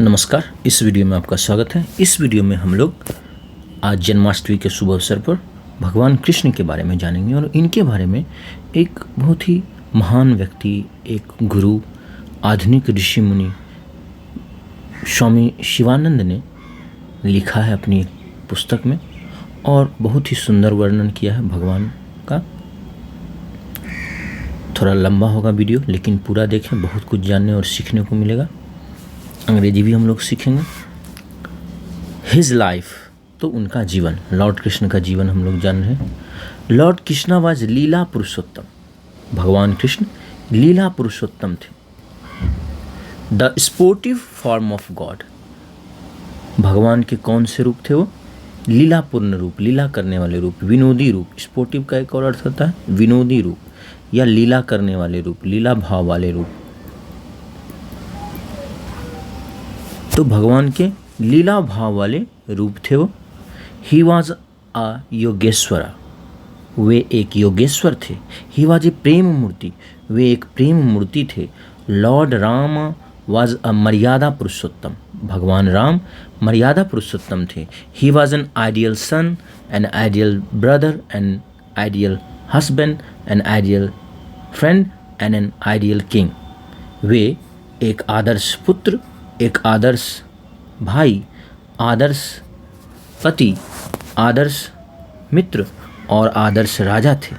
नमस्कार। इस वीडियो में आपका स्वागत है। इस वीडियो में हम लोग आज जन्माष्टमी के शुभ अवसर पर भगवान कृष्ण के बारे में जानेंगे और इनके बारे में एक बहुत ही महान व्यक्ति, एक गुरु, आधुनिक ऋषि मुनि स्वामी शिवानंद ने लिखा है अपनी पुस्तक में और बहुत ही सुंदर वर्णन किया है भगवान का। थोड़ा लंबा होगा वीडियो, लेकिन पूरा देखें, बहुत कुछ जानने और सीखने को मिलेगा। अंग्रेजी भी हम लोग सीखेंगे। हिज लाइफ, तो उनका जीवन, लॉर्ड कृष्ण का जीवन हम लोग जान रहे हैं। लॉर्ड कृष्णा वाज लीला पुरुषोत्तम। भगवान कृष्ण लीला पुरुषोत्तम थे। The sportive form of God. भगवान के कौन से रूप थे वो? लीला पूर्ण रूप, लीला करने वाले रूप, विनोदी रूप। स्पोर्टिव का एक और अर्थ होता है विनोदी रूप या लीला करने वाले रूप, लीला भाव वाले रूप। तो भगवान के लीला भाव वाले रूप थे वो। ही वॉज अ योगेश्वरा, वे एक योगेश्वर थे। ही वॉज ए प्रेम मूर्ति, वे एक प्रेम मूर्ति थे। लॉर्ड राम वॉज अ मर्यादा पुरुषोत्तम, भगवान राम मर्यादा पुरुषोत्तम थे। He was an ideal son, an ideal brother, an ideal husband, an ideal friend and an ideal king. वे एक आदर्श पुत्र, एक आदर्श भाई, आदर्श पति, आदर्श मित्र और आदर्श राजा थे।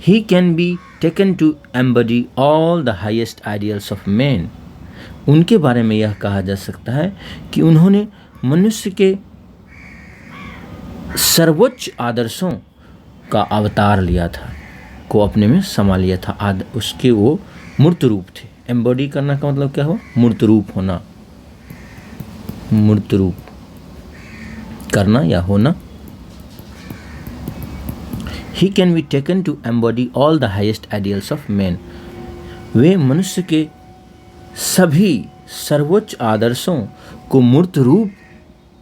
He can be taken to embody all the highest ideals of man. उनके बारे में यह कहा जा सकता है कि उन्होंने मनुष्य के सर्वोच्च आदर्शों का अवतार लिया था, को अपने में समा लिया था। उसके वो मूर्त रूप थे। एम्बॉडी करना का मतलब क्या हुआ? मूर्त रूप होना, मूर्त रूप करना या होना। He can be taken to embody all the highest ideals of man. वे मनुष्य के सभी सर्वोच्च आदर्शों को मूर्त रूप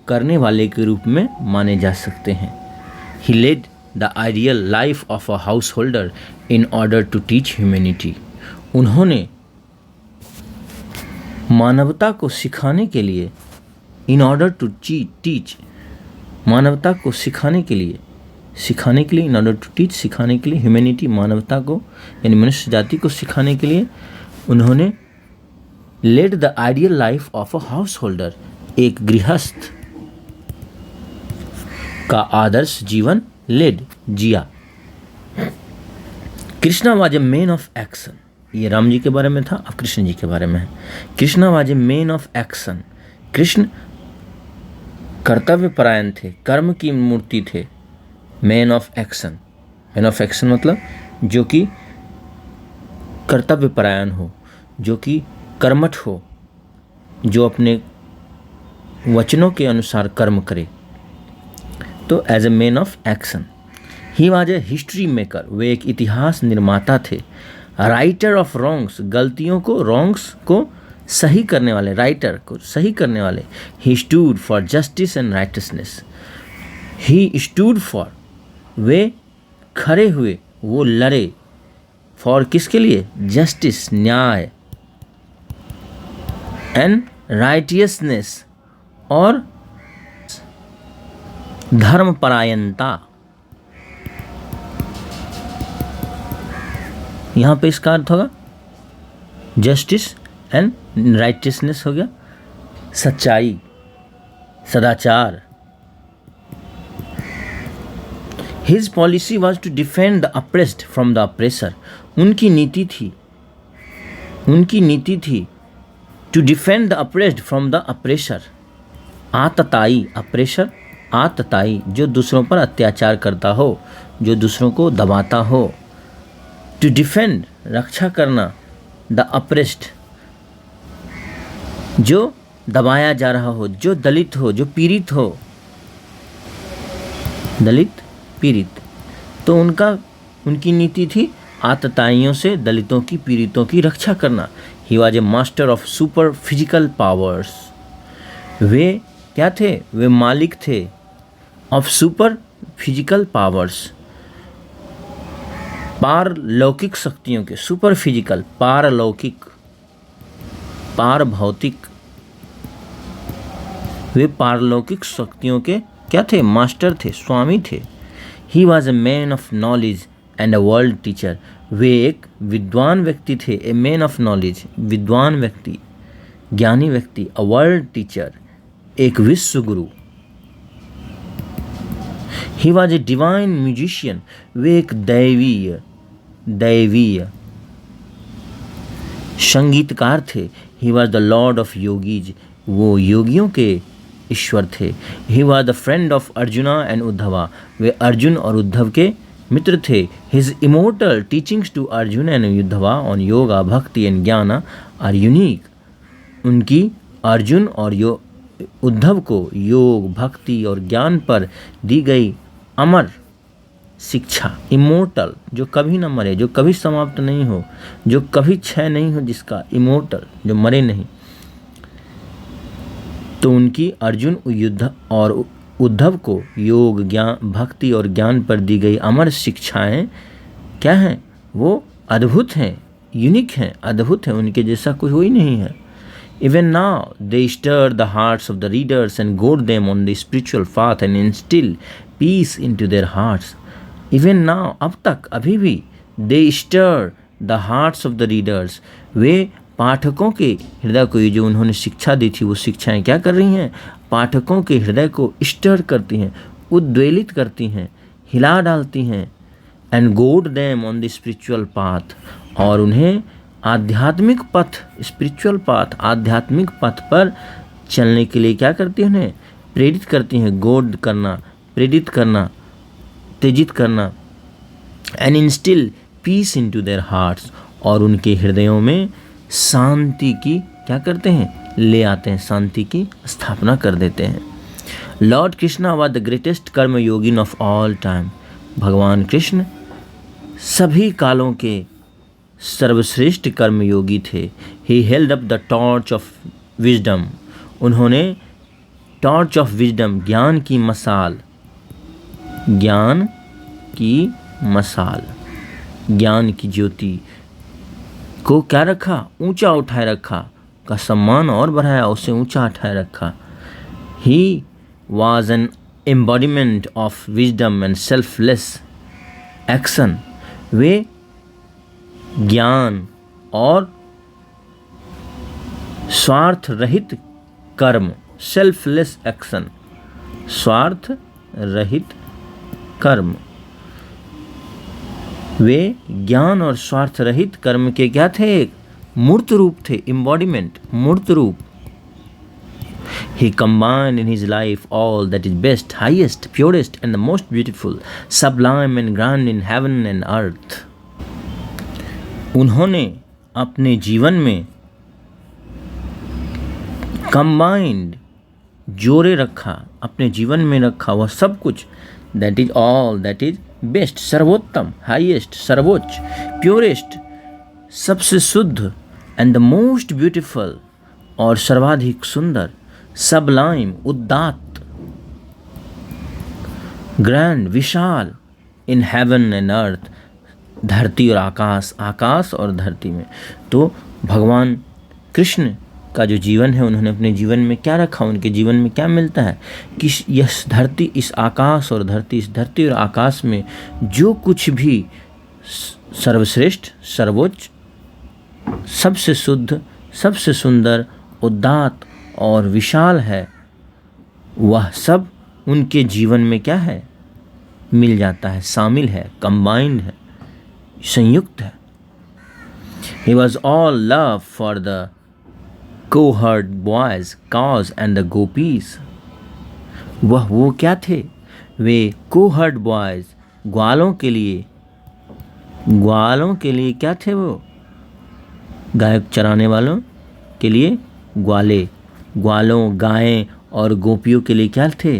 करने वाले के रूप में माने जा सकते हैं। He led the ideal life of a householder in order to teach humanity. उन्होंने मानवता को सिखाने के लिए, इन ऑर्डर टू टीच, मानवता को सिखाने के लिए, इन ऑर्डर टू टीच, सिखाने के लिए, ह्यूमैनिटी, मानवता को यानी मनुष्य जाति को सिखाने के लिए उन्होंने led the ideal life of a householder, एक गृहस्थ का आदर्श जीवन लेड, जिया। Krishna was a man of action. ये राम जी के बारे में था, अब कृष्ण जी के बारे में है। Krishna was a man of action. Krishna कर्तव्य परायण थे, कर्म की मूर्ति थे। Man of action, man of action मतलब जो कि कर्तव्य परायण हो, जो कि कर्मठ हो, जो अपने वचनों के अनुसार कर्म करे। तो as a man of action. He was a history maker, वे एक इतिहास निर्माता थे। राइटर ऑफ रॉन्ग्स, गलतियों को, रॉन्ग्स को सही करने वाले, राइटर को सही करने वाले। He stood for justice and righteousness. He stood for, वे खड़े हुए, वो लड़े। फॉर किसके लिए? जस्टिस, न्याय, एंड राइटियसनेस और धर्मपरायणता। यहाँ पे इसका अर्थ होगा जस्टिस एंड राइटियसनेस हो गया सच्चाई, सदाचार। His policy was to defend the oppressed from the oppressor. उनकी नीति थी to defend the oppressed from the oppressor. आतताई, अप्रेसर आतताई, जो दूसरों पर अत्याचार करता हो, जो दूसरों को दबाता हो। टू डिफेंड, रक्षा करना, द अप्रेस्ड, जो दबाया जा रहा हो, जो दलित हो, जो पीड़ित हो, दलित पीड़ित। तो उनकी नीति थी आतताइयों से, दलितों की, पीड़ितों की रक्षा करना। He was a master of super physical powers. वे क्या थे? वे मालिक थे ऑफ सुपर फिजिकल पावर्स, पारलौकिक शक्तियों के। सुपर फिजिकल, पारलौकिक, पार भौतिक वे पारलौकिक शक्तियों के क्या थे? मास्टर थे, स्वामी थे। He was a man of knowledge and a world teacher. वे एक विद्वान व्यक्ति थे, ए मैन ऑफ नॉलेज, विद्वान व्यक्ति, ज्ञानी व्यक्ति, अ वर्ल्ड टीचर, एक विश्व गुरु। He was a divine musician. वे एक दैवीय संगीतकार थे। He was the lord of yogis. वो योगियों के ईश्वर थे। He was the friend of Arjuna and Uddhava. वे अर्जुन और उद्धव के मित्र थे। His immortal teachings to Arjun and Uddhava on yoga bhakti and ज्ञान आर यूनिक। उनकी अर्जुन और उद्धव को योग, भक्ति और ज्ञान पर दी गई अमर शिक्षा, इमोर्टल, जो कभी न मरे, जो कभी समाप्त नहीं हो, जो कभी क्षय नहीं हो, जिसका इमोर्टल, जो मरे नहीं। तो उनकी अर्जुन और उद्धव को योग, ज्ञान, भक्ति और ज्ञान पर दी गई अमर शिक्षाएं क्या हैं? वो अद्भुत हैं, यूनिक हैं, अद्भुत हैं, उनके जैसा कोई ही नहीं है। Even now they stir the hearts of the readers and guide them on the spiritual path and instill peace into their hearts. Even now, अब तक, अभी भी, they stir the hearts of the readers, वे पाठकों के हृदय को, ये जो उन्होंने शिक्षा दी थी, वो शिक्षाएं क्या कर रही हैं? पाठकों के हृदय को स्टर करती हैं, उद्वेलित करती हैं, हिला डालती हैं। and guide them on the spiritual path, और उन्हें आध्यात्मिक पथ, स्पिरिचुअल पाथ, आध्यात्मिक पथ पर चलने के लिए क्या करती हैं? उन्हें प्रेरित करती हैं, गोड करना, प्रेरित करना, उत्तेजित करना। And instil peace into their hearts, और उनके हृदयों में शांति की क्या करते हैं? ले आते हैं, शांति की स्थापना कर देते हैं। Lord Krishna was the greatest कर्म योगिन ऑफ ऑल टाइम। भगवान कृष्ण सभी कालों के सर्वश्रेष्ठ कर्मयोगी थे। He held up the torch of wisdom. उन्होंने टॉर्च ऑफ विजडम, ज्ञान की मशाल, ज्ञान की मशाल, ज्ञान की ज्योति को क्या रखा? ऊंचा उठाए रखा, का सम्मान और बढ़ाया, उसे ऊंचा उठाए रखा। He was an embodiment of wisdom and selfless action. वे ज्ञान और स्वार्थ रहित कर्म, सेल्फलेस एक्शन, स्वार्थ रहित कर्म, वे ज्ञान और स्वार्थ रहित कर्म के क्या थे? एक मूर्त रूप थे, एम्बॉडीमेंट, मूर्त रूप। He combined in his life all that is best, highest, purest and the most beautiful, sublime and grand in heaven and earth. उन्होंने अपने जीवन में कंबाइंड, जोड़े रखा, अपने जीवन में रखा वह सब कुछ, that is all that is best, सर्वोत्तम, हाईएस्ट, सर्वोच्च, प्योरेस्ट, सबसे शुद्ध, एंड द मोस्ट ब्यूटीफुल, और सर्वाधिक सुंदर, सबलाइम, उदात्त, grand, Vishal, in heaven and earth, धरती और आकाश, आकाश और धरती में। तो भगवान कृष्ण का जो जीवन है, उन्होंने अपने जीवन में क्या रखा? उनके जीवन में क्या मिलता है कि यह धरती, इस आकाश और धरती, इस धरती और आकाश में जो कुछ भी सर्वश्रेष्ठ, सर्वोच्च, सबसे शुद्ध, सबसे सुंदर, उदात्त और विशाल है, वह सब उनके जीवन में क्या है? मिल जाता है, शामिल है, कंबाइंड है, संयुक्त है। He was all love for the cowherd boys, cows and the gopis. वो क्या थे? वे cowherd boys, ग्वालों के लिए क्या थे? वो गाय चराने वालों के लिए ग्वाले, ग्वालों, गायें और गोपियों के लिए क्या थे?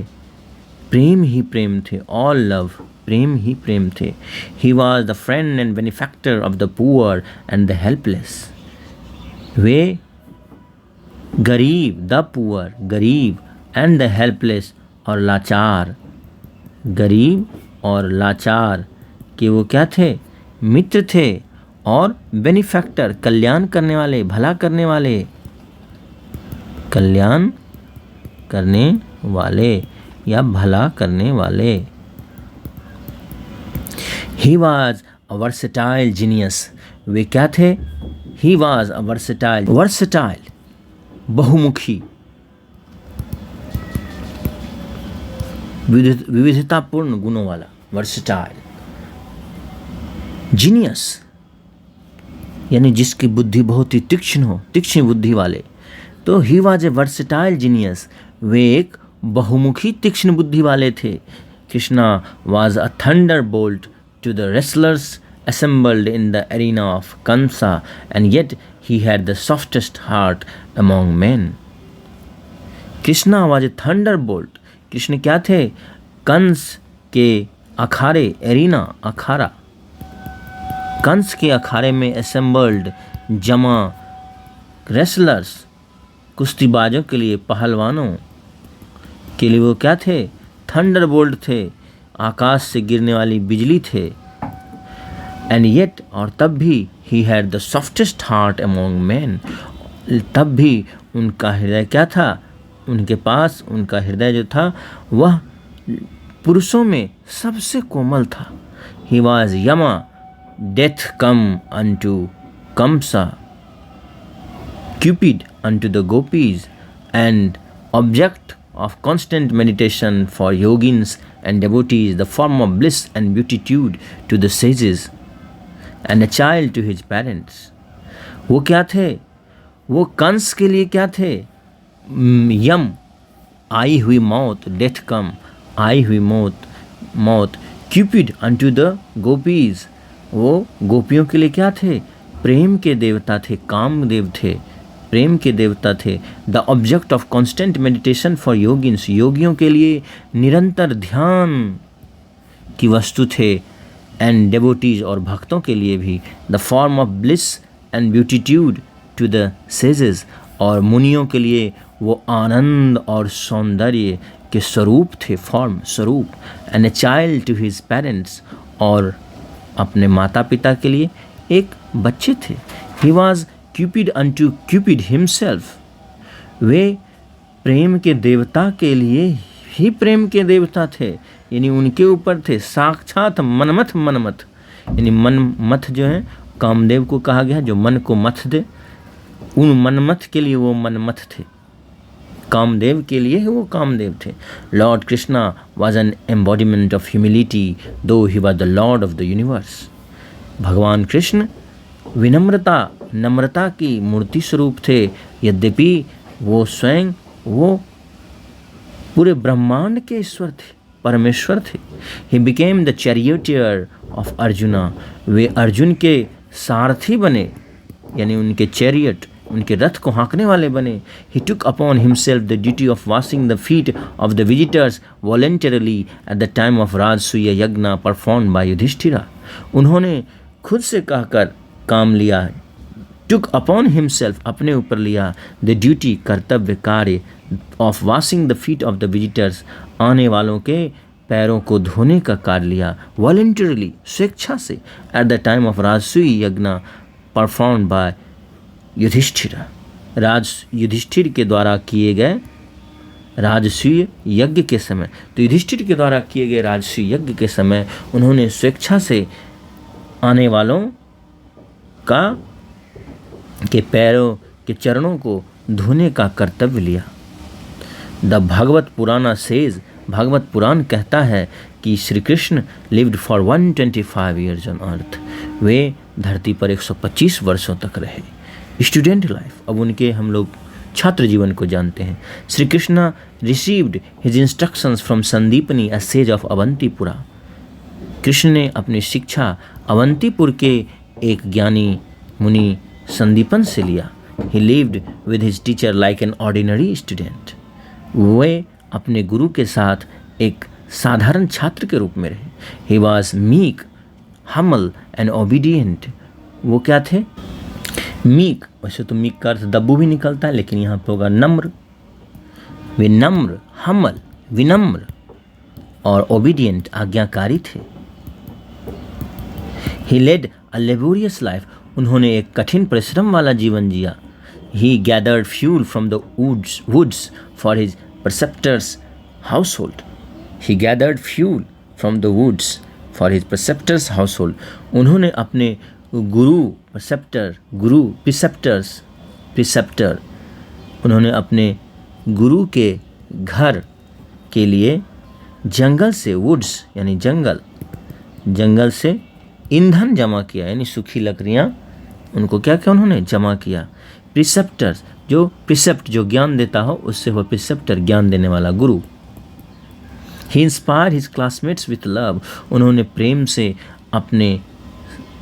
प्रेम ही प्रेम थे, ऑल लव, प्रेम ही प्रेम थे। He was the friend and benefactor of the poor and the helpless. वे गरीब, द पुअर, गरीब, एंड द हेल्पलेस, और लाचार, गरीब और लाचार के वो क्या थे? मित्र थे। और बेनिफैक्टर, कल्याण करने वाले, भला करने वाले, कल्याण करने वाले या भला करने वाले। He was a versatile genius, वे क्या थे? ही वॉज अ वर्सेटाइल, बहुमुखी, विविधतापूर्ण गुणों वाला, वर्सेटाइल। जीनियस यानी जिसकी बुद्धि बहुत ही तीक्ष्ण हो, तीक्ष्ण बुद्धि वाले। तो he was a versatile genius, वे एक बहुमुखी तीक्ष्ण बुद्धि वाले थे। Krishna was a thunderbolt to the wrestlers assembled in the arena of Kamsa, and yet he had the softest heart among men. Krishna was a thunderbolt. Krishna क्या थे? कंस के अखाड़े, एरिना अखाड़ा, कंस के अखाड़े में assembled, जमा, रेसलर्स, कुश्तीबाजों के लिए, पहलवानों के लिए वो क्या थे? थंडरबोल्ट थे, आकाश से गिरने वाली बिजली थे। एंड येट, और तब भी, ही had the softest heart among man, तब भी उनका हृदय क्या था? उनके पास उनका हृदय जो था वह पुरुषों में सबसे कोमल था। He was Yama, death come unto Kamsa, cupid unto the gopis, and object of constant meditation for yogins and devotees, the form of bliss and beatitude to the sages, and a child to his parents. वो क्या थे? वो कंस के लिए क्या थे? यम, आई हुई मौत, डेथ कम, आई हुई मौत। क्यूपिड unto the गोपीज, वो गोपियों के लिए क्या थे? प्रेम के देवता थे, कामदेव थे, प्रेम के देवता थे। The object of constant meditation for yogins, योगियों के लिए निरंतर ध्यान की वस्तु थे। एंड डेवोटीज, और भक्तों के लिए भी। The form of bliss and beatitude to the sages, और मुनियों के लिए वो आनंद और सौंदर्य के स्वरूप थे, फॉर्म, स्वरूप। And a child to his parents, और अपने माता पिता के लिए एक बच्चे थे। He was cupid unto cupid himself, वे प्रेम के देवता के लिए ही प्रेम के देवता थे, यानी उनके ऊपर थे साक्षात मनमथ। यानी मनमथ जो है कामदेव को कहा गया, जो मन को मथ दे, उन मनमथ के लिए वो मनमथ थे, कामदेव के लिए वो कामदेव थे। Lord Krishna was an embodiment of humility though he was the lord of the universe. भगवान कृष्ण नम्रता की मूर्ति स्वरूप थे, यद्यपि वो स्वयं वो पूरे ब्रह्मांड के ईश्वर थे, परमेश्वर थे। He became the charioteer of Arjuna, वे अर्जुन के सारथी बने, यानी उनके चैरियट, उनके रथ को हाँकने वाले बने। He took upon himself the duty of washing the feet of the visitors voluntarily at the time of Rajasuya yajna perform by Yudhishthira. उन्होंने खुद से कहकर काम लिया, टुक अपॉन हिमसेल्फ, अपने ऊपर लिया, द ड्यूटी, कर्तव्य, कार्य, of washing the feet of the visitors, आने वालों के पैरों को धोने का कार्य लिया, वॉलेंटरली, स्वेच्छा से, eight the time of Rajasuya yajna perform by Yudhishthira, Yudhishthir के द्वारा किए गए राजसूय यज्ञ के समय। तो युधिष्ठिर के द्वारा किए गए राजसूय यज्ञ के समय उन्होंने स्वेच्छा से आने वालों के पैरों के चरणों को धोने का कर्तव्य लिया। द भागवत पुराना सेज, भागवत पुराण कहता है कि Shri Krishna lived for 125 years on earth, वे धरती पर 125 वर्षों तक रहे। स्टूडेंट लाइफ, अब उनके हम लोग छात्र जीवन को जानते हैं। Shri Krishna received his instructions from Sandipani, a sage of Avantipura. Krishna ने अपनी शिक्षा अवंतीपुर के एक ज्ञानी मुनि संदीपन से लिया। He lived with his teacher like an ordinary student, वे अपने गुरु के साथ एक साधारण छात्र के रूप में रहे। He was meek, humble and obedient, वो क्या थे? मीक, वैसे तो मीक का अर्थ दब्बू भी निकलता है, लेकिन यहाँ पे होगा नम्र। वे नम्र, हमल, विनम्र और ओबीडियंट, आज्ञाकारी थे। He led a laborious life, उन्होंने एक कठिन परिश्रम वाला जीवन जिया। He gathered fuel from the woods for his preceptor's household. He gathered fuel from the woods for his preceptor's household. उन्होंने अपने प्रिसेप्टर उन्होंने अपने गुरु के घर के लिए जंगल से, वुड्स यानी जंगल से ईंधन जमा किया, यानी सूखी लकड़ियाँ उनको क्या किया, उन्होंने जमा किया। प्रिसेप्टर जो ज्ञान देता हो, उससे वो प्रिसेप्टर ज्ञान देने वाला गुरु। He inspire his classmates with love, उन्होंने प्रेम से अपने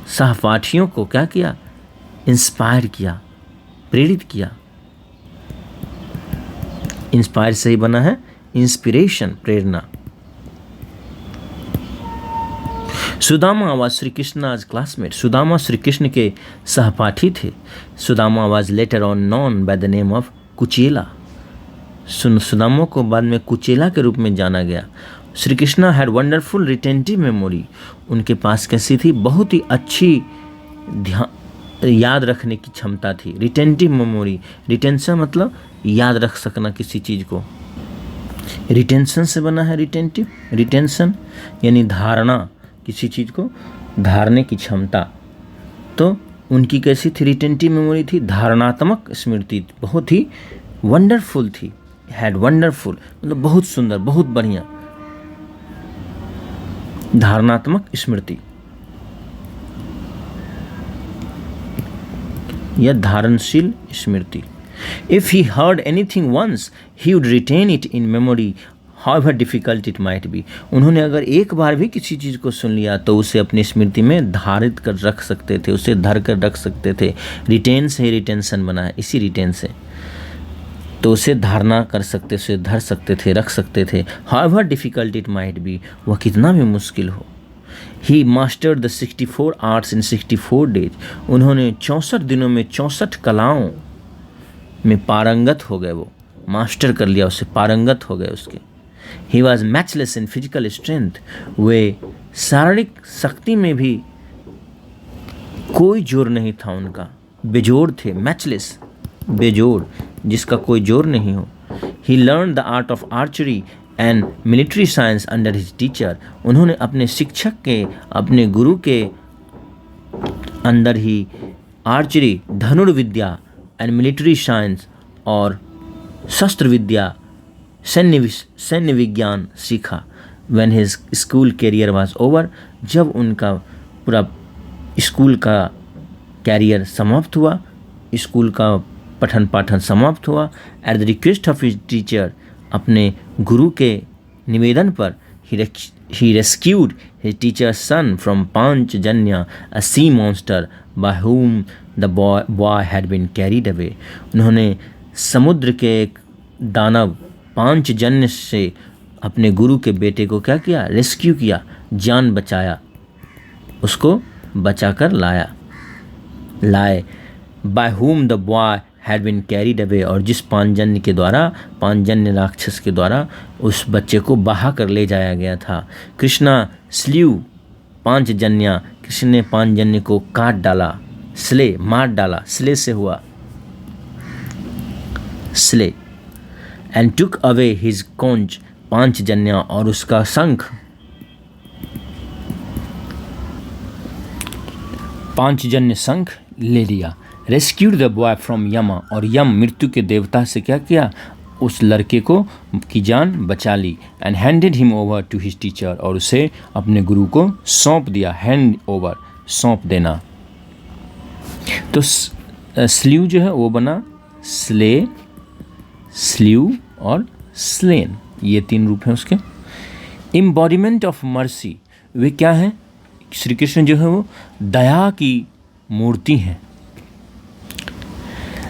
सहपाठियों को क्या किया, इंस्पायर किया, प्रेरित किया। इंस्पायर से ही बना है इंस्पिरेशन, प्रेरणा। सुदामा वाज श्री कृष्णा's क्लासमेट, सुदामा श्री कृष्ण के सहपाठी थे। Sudama was later on known by the name of Kuchela, सुदामा को बाद में कुचेला के रूप में जाना गया। Shri Krishna had wonderful retentive memory, उनके पास कैसी थी, बहुत ही अच्छी याद रखने की क्षमता थी। रिटेंटिव मेमोरी, रिटेंशन मतलब याद रख सकना किसी चीज़ को, रिटेंशन से बना है रिटेंटिव, रिटेंशन यानी धारणा, किसी चीज़ को धारने की क्षमता। तो उनकी कैसी थी, रिटेंटिव मेमोरी थी, धारणात्मक स्मृति बहुत ही वंडरफुल थी। हैड वंडरफुल मतलब बहुत सुंदर, बहुत बढ़िया, धारणात्मक स्मृति या धारणशील स्मृति। If he heard anything once he would retain it in memory however difficult it might be, उन्होंने अगर एक बार भी किसी चीज़ को सुन लिया तो उसे अपनी स्मृति में धारित कर रख सकते थे, उसे धर कर रख सकते थे। रिटेन से ही रिटेंशन बना है, इसी रिटेन से, तो उसे धारणा कर सकते, उसे धर सकते थे, रख सकते थे। However difficult it might be, वह कितना भी मुश्किल हो। He mastered the 64 arts in 64 days, उन्होंने 64 दिनों में 64 कलाओं में पारंगत हो गए, वो मास्टर कर लिया, उससे पारंगत हो गए उसके। He was matchless in physical strength, वे शारीरिक शक्ति में भी कोई जोर नहीं था उनका, बेजोड़ थे, मैचलेस बेजोड़, जिसका कोई जोर नहीं हो। He learn the art of archery and military science under his teacher, उन्होंने अपने शिक्षक के, अपने गुरु के अंदर ही आर्चरी, धनुर्विद्या एंड मिलिट्री साइंस और शस्त्र विद्या, सैन्य विज्ञान सीखा। When his school career was over, जब उनका पूरा स्कूल का कैरियर समाप्त हुआ, स्कूल का पठन पाठन समाप्त हुआ। At the request of his teacher, अपने गुरु के निवेदन पर, he rescued his teacher's son from Panchajanya, a sea monster by whom the boy had been carried away, उन्होंने समुद्र के एक दानव पांचजन्य से अपने गुरु के बेटे को क्या किया, रेस्क्यू किया, जान बचाया, उसको बचाकर लाए। By whom the boy had been carried away, और जिस पांचजन्य के द्वारा, पांचजन्य राक्षस के द्वारा उस बच्चे को बहा कर ले जाया गया था। कृष्णा स्ल्यू पांचजन्य, कृष्ण ने पांचजन्य को काट डाला, स्ले मार डाला, स्ले से हुआ slay. And took away his conch Panchajanya, और उसका शंख, पांचजन्य शंख ले लिया। रेस्क्यूड द बॉय फ्रॉम यमा, और यम मृत्यु के देवता से क्या किया, उस लड़के को की जान बचा ली। And handed him over to his teacher, और उसे अपने गुरु को सौंप दिया। हैंड ओवर सौंप देना। तो स्ल्यू जो है वो बना स्ले, स्ल्यू और स्लेन, ये तीन रूप हैं उसके। एम्बॉडीमेंट ऑफ मर्सी, वे क्या हैं, श्री कृष्ण जो है वो दया की मूर्ति हैं।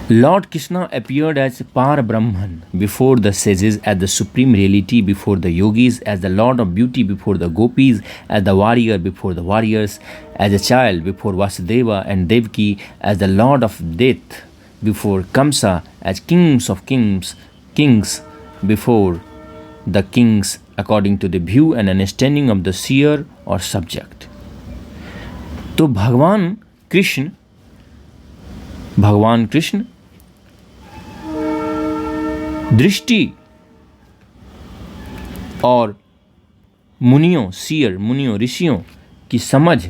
Lord Krishna appeared as Par Brahman before the sages, as the supreme reality before the yogis, as the Lord of beauty before the gopis, as the warrior before the warriors, as a child before Vasudeva and Devaki, as the Lord of death before Kamsa, as kings of kings before the kings, according to the view and understanding of the seer or subject. तो भगवान कृष्ण दृष्टि और मुनियों, shear मुनियों, ऋषियों की समझ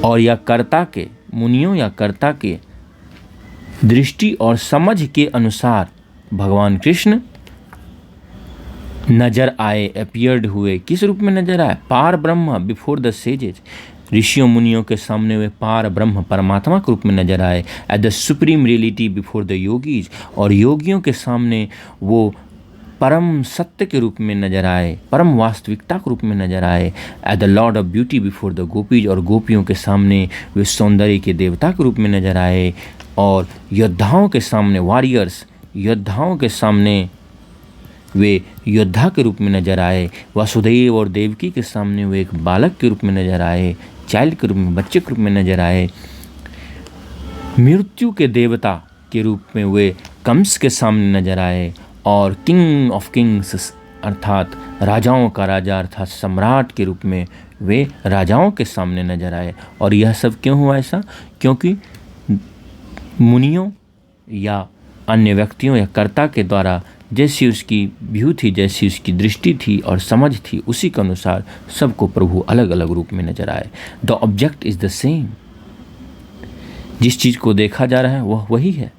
और या कर्ता के, मुनियों या कर्ता के दृष्टि और समझ के अनुसार भगवान कृष्ण नजर आए, अपीयर्ड हुए। किस रूप में नजर आए? पार ब्रह्म बिफोर द सेजेस। ऋषियों मुनियों के सामने वे पार ब्रह्म परमात्मा के रूप में नजर आए, at the supreme reality before the yogis, और योगियों के सामने वो परम सत्य के रूप में नजर आए, परम वास्तविकता के रूप में नजर आए, at the lord of beauty before the gopis, और गोपियों के सामने वे सौंदर्य के देवता के रूप में नजर आए, और योद्धाओं के सामने, वॉरियर्स, योद्धाओं के सामने वे योद्धा के रूप में नजर आए। वासुदेव और देवकी के सामने वे एक बालक के रूप में नजर आए, चाइल्ड के रूप में, बच्चे के रूप में नजर आए। मृत्यु के देवता के रूप में वे कंस के सामने नजर आए, और किंग ऑफ किंग्स अर्थात राजाओं का राजा अर्थात सम्राट के रूप में वे राजाओं के सामने नजर आए। और यह सब क्यों हुआ ऐसा? क्योंकि मुनियों या अन्य व्यक्तियों या कर्ता के द्वारा जैसी उसकी व्यू थी, जैसी उसकी दृष्टि थी और समझ थी, उसी के अनुसार सबको प्रभु अलग अलग रूप में नजर आए। The object is the same. जिस चीज़ को देखा जा रहा है वह वही है,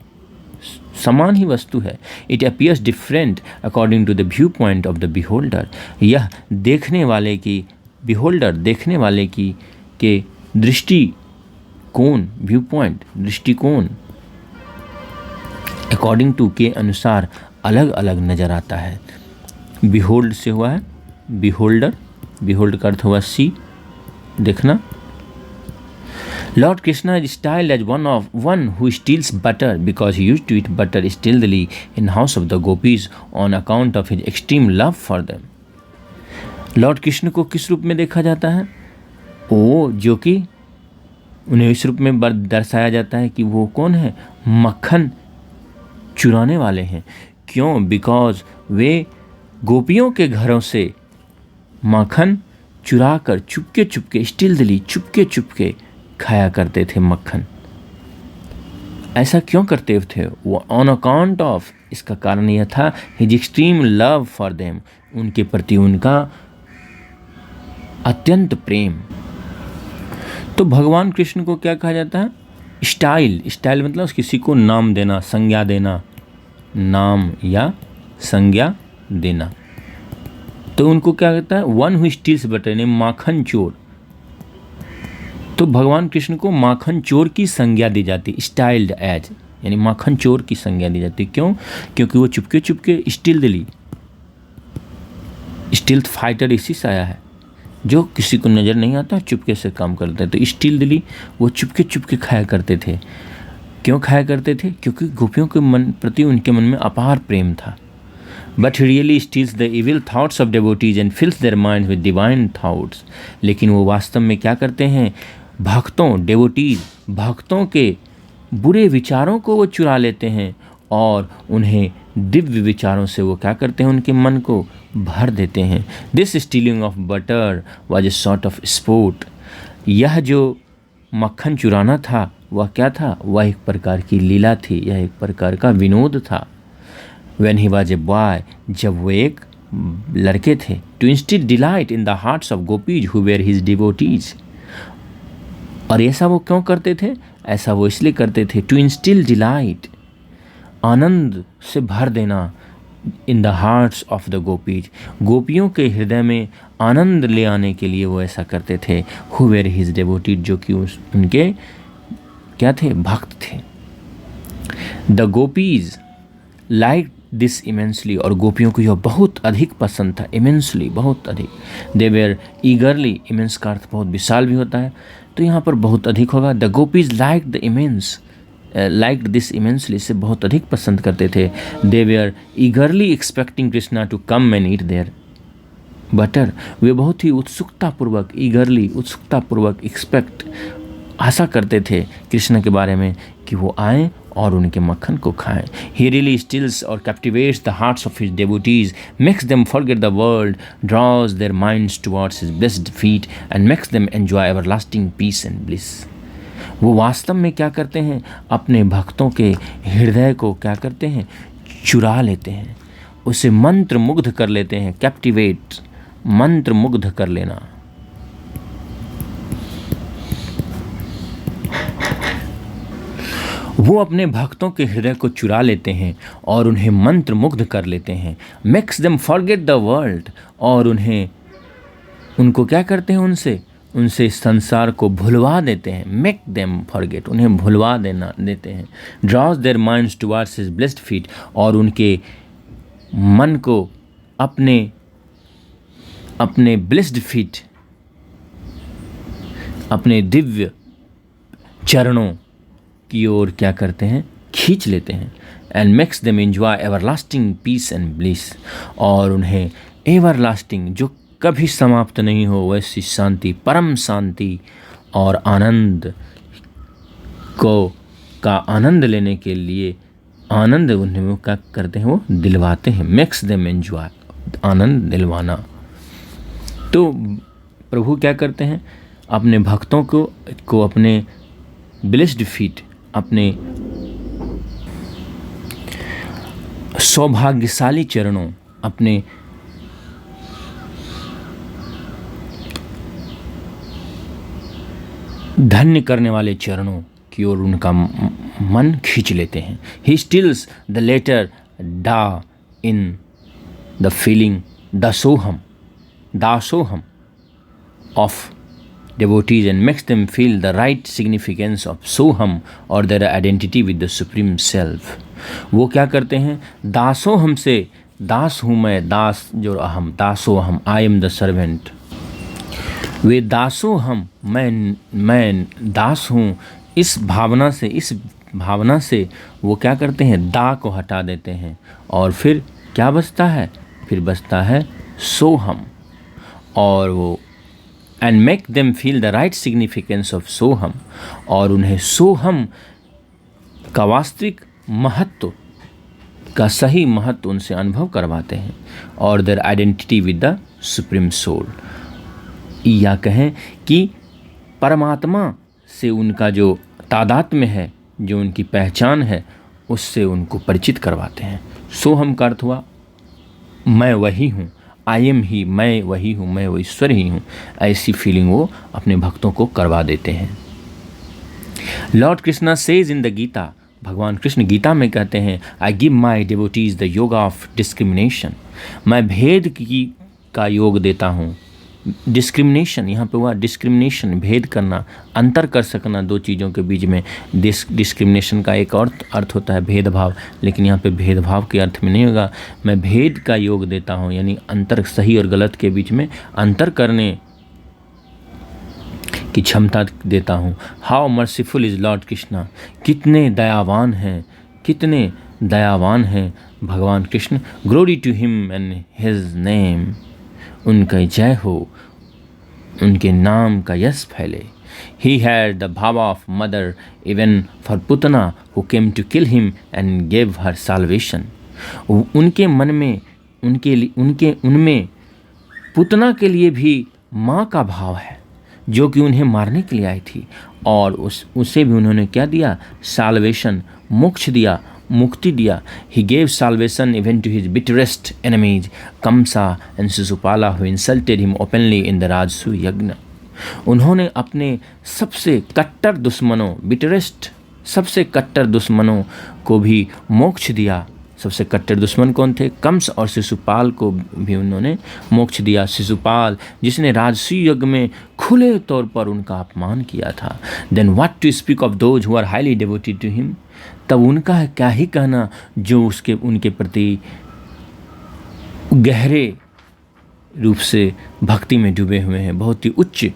समान ही वस्तु है। It appears different according to the view point of the beholder. यह देखने वाले की, बिहोल्डर देखने वाले की के दृष्टि कोण, व्यू पॉइंट, दृष्टिकोण अकॉर्डिंग टू के अनुसार अलग अलग नजर आता है। बिहोल्ड से हुआ है बिहोल्डर, बिहोल्ड का अर्थ हुआ सी, देखना। Lord Krishna is styled as one who steals butter because he used to eat butter stealthily in house of the gopis on account of his extreme love for them. Lord Krishna को किस रूप में देखा जाता है? वो जो कि उन्हें इस रूप में दर्शाया जाता है कि वो कौन है? मक्खन चुराने वाले हैं। क्यों? बिकॉज वे गोपियों के घरों से मक्खन चुरा कर चुपके चुपके, स्टिल्थली, चुपके चुपके खाया करते थे मक्खन। ऐसा क्यों करते थे वो? ऑन अकाउंट ऑफ, इसका कारण यह था his extreme love for them, उनके प्रति उनका अत्यंत प्रेम। तो भगवान कृष्ण को क्या कहा जाता है? स्टाइल। स्टाइल मतलब किसी को नाम देना, संज्ञा देना, नाम या संज्ञा देना। तो उनको क्या कहता है? वन हु स्टील्स बटर, यानी माखन चोर। तो भगवान कृष्ण को माखन चोर की संज्ञा दी जाती, स्टाइल्ड एज, यानी माखन चोर की संज्ञा दी जाती। क्यों? क्योंकि वो चुपके चुपके स्टिल्थली, स्टिल्थ फाइटर इसी से आया है, जो किसी को नज़र नहीं आता चुपके से काम करते हैं। तो स्टिल्थली वो चुपके चुपके खाया करते थे। क्यों खाया करते थे? क्योंकि गोपियों के मन प्रति उनके मन में अपार प्रेम था। But really steals the evil thoughts of devotees and fills their mind with divine thoughts. लेकिन वो वास्तव में क्या करते हैं? भक्तों, डिवोटीज, भक्तों के बुरे विचारों को वो चुरा लेते हैं और उन्हें दिव्य विचारों से वो क्या करते हैं? उनके मन को भर देते हैं। This stealing of butter was a sort of sport. यह जो मक्खन चुराना था वह क्या था? वह एक प्रकार की लीला थी, यह एक प्रकार का विनोद था। When he was a boy, जब वो एक लड़के थे, to instill delight in the hearts of gopis who were his devotees। और ऐसा वो क्यों करते थे? ऐसा वो इसलिए करते थे, to instill delight, आनंद से भर देना, in the hearts of the gopis, गोपियों के हृदय में आनंद ले आने के लिए वो ऐसा करते थे। who were his devotees, जो कि उनके क्या थे? भक्त थे। the gopis liked this immensely, और गोपियों को यह बहुत अधिक पसंद था। इमेंसली, बहुत अधिक। दे वेर ईगरली, इमेंस का अर्थ बहुत विशाल भी होता है, तो यहाँ पर बहुत अधिक होगा। The gopis like the immense, like this immensely, से बहुत अधिक पसंद करते थे। They were eagerly expecting Krishna to come and eat their butter. वे बहुत ही उत्सुकतापूर्वक, ईगरली, उत्सुकतापूर्वक एक्सपेक्ट, आशा करते थे कृष्ण के बारे में कि वो आएँ और उनके मक्खन को खाएं। He really steals or captivates the hearts of his devotees, makes them forget the world, draws their minds towards his blessed feet and makes them enjoy everlasting peace and bliss। वो वास्तव में क्या करते हैं? अपने भक्तों के हृदय को क्या करते हैं? चुरा लेते हैं उसे मंत्र मुग्ध कर लेते हैं। कैप्टिवेट, मंत्र मुग्ध कर लेना। वो अपने भक्तों के हृदय को चुरा लेते हैं और उन्हें मंत्र मुग्ध कर लेते हैं। Makes them forget the world, और उनको क्या करते हैं, उनसे संसार को भुलवा देते हैं। मेक देम फॉरगेट, उन्हें भुलवा देते हैं। Draws their minds towards his blessed feet, और उनके मन को अपने ब्लेस्ड फीट, अपने दिव्य चरणों की ओर क्या करते हैं, खींच लेते हैं। And makes them enjoy everlasting peace and bliss, और उन्हें एवरलास्टिंग, जो कभी समाप्त नहीं हो, वैसी शांति, परम शांति और आनंद का आनंद लेने के लिए आनंद उन्हें वो क्या करते हैं, वो दिलवाते हैं। मेक्स देम एंजॉय, आनंद दिलवाना। तो प्रभु क्या करते हैं, अपने भक्तों को अपने ब्लेस्ड फीट, अपने सौभाग्यशाली चरणों, अपने धन्य करने वाले चरणों की ओर उनका मन खींच लेते हैं। ही स्टिल्स द लेटर डा in the feeling Dasoham of devotees and makes them feel the right significance of soham or their identity with the supreme self। वो क्या करते हैं, दासोहम से, दास हूँ मैं, दास जो अहम, दासोहम, आई एम द सर्वेंट। वे दासोहम, मैं दास हूँ, इस भावना से वो क्या करते हैं, दा को हटा देते हैं, और फिर क्या बचता है, फिर बचता है सोहम। और वो and make them feel the right significance of soham, और उन्हें सोहम का वास्तविक महत्व का सही महत्व उनसे अनुभव करवाते हैं। और their identity with the supreme soul, या कहें कि परमात्मा से उनका जो तादात्म्य है, जो उनकी पहचान है, उससे उनको परिचित करवाते हैं। सोहम का अर्थ हुआ मैं वही हूँ, आई एम ही, मैं वही हूँ, मैं वो ईश्वर ही हूँ। ऐसी फीलिंग वो अपने भक्तों को करवा देते हैं। Lord Krishna says in the Gita, भगवान कृष्ण गीता में कहते हैं, I give my devotees the yoga of discrimination, मैं भेद का योग देता हूँ। डिस्क्रिमिनेशन, यहाँ पे हुआ डिस्क्रिमिनेशन, भेद करना, अंतर कर सकना दो चीज़ों के बीच में। डिस्क्रिमिनेशन का एक और अर्थ होता है भेदभाव, लेकिन यहाँ पे भेदभाव के अर्थ में नहीं होगा। मैं भेद का योग देता हूँ, यानी अंतर, सही और गलत के बीच में अंतर करने की क्षमता देता हूँ। How merciful is lord Krishna, कितने दयावान हैं भगवान Krishna. Glory to him and his name, उनका जय हो, उनके नाम का यश फैले। He had the bhav of mother even for Putana who came to kill him and gave her salvation. उनके मन में, उनमें पुतना के लिए भी माँ का भाव है, जो कि उन्हें मारने के लिए आई थी, और उसे भी उन्होंने क्या दिया, साल्वेशन, मोक्ष दिया, मुक्ति दिया। He gave salvation even to his bitterest enemies Kamsa and Shishupala who insulted him openly in the Rajasuya yajna. उन्होंने अपने सबसे कट्टर दुश्मनों, बिटरेस्ट, सबसे कट्टर दुश्मनों को भी मोक्ष दिया। सबसे कट्टर दुश्मन कौन थे, कंस और शिशुपाल को भी उन्होंने मोक्ष दिया। शिशुपाल जिसने राजसी यज्ञ में खुले तौर पर उनका अपमान किया था। Then what to speak of those who are highly devoted to him, तब उनका क्या ही कहना जो उनके प्रति गहरे रूप से भक्ति में डूबे हुए हैं, बहुत ही उच्च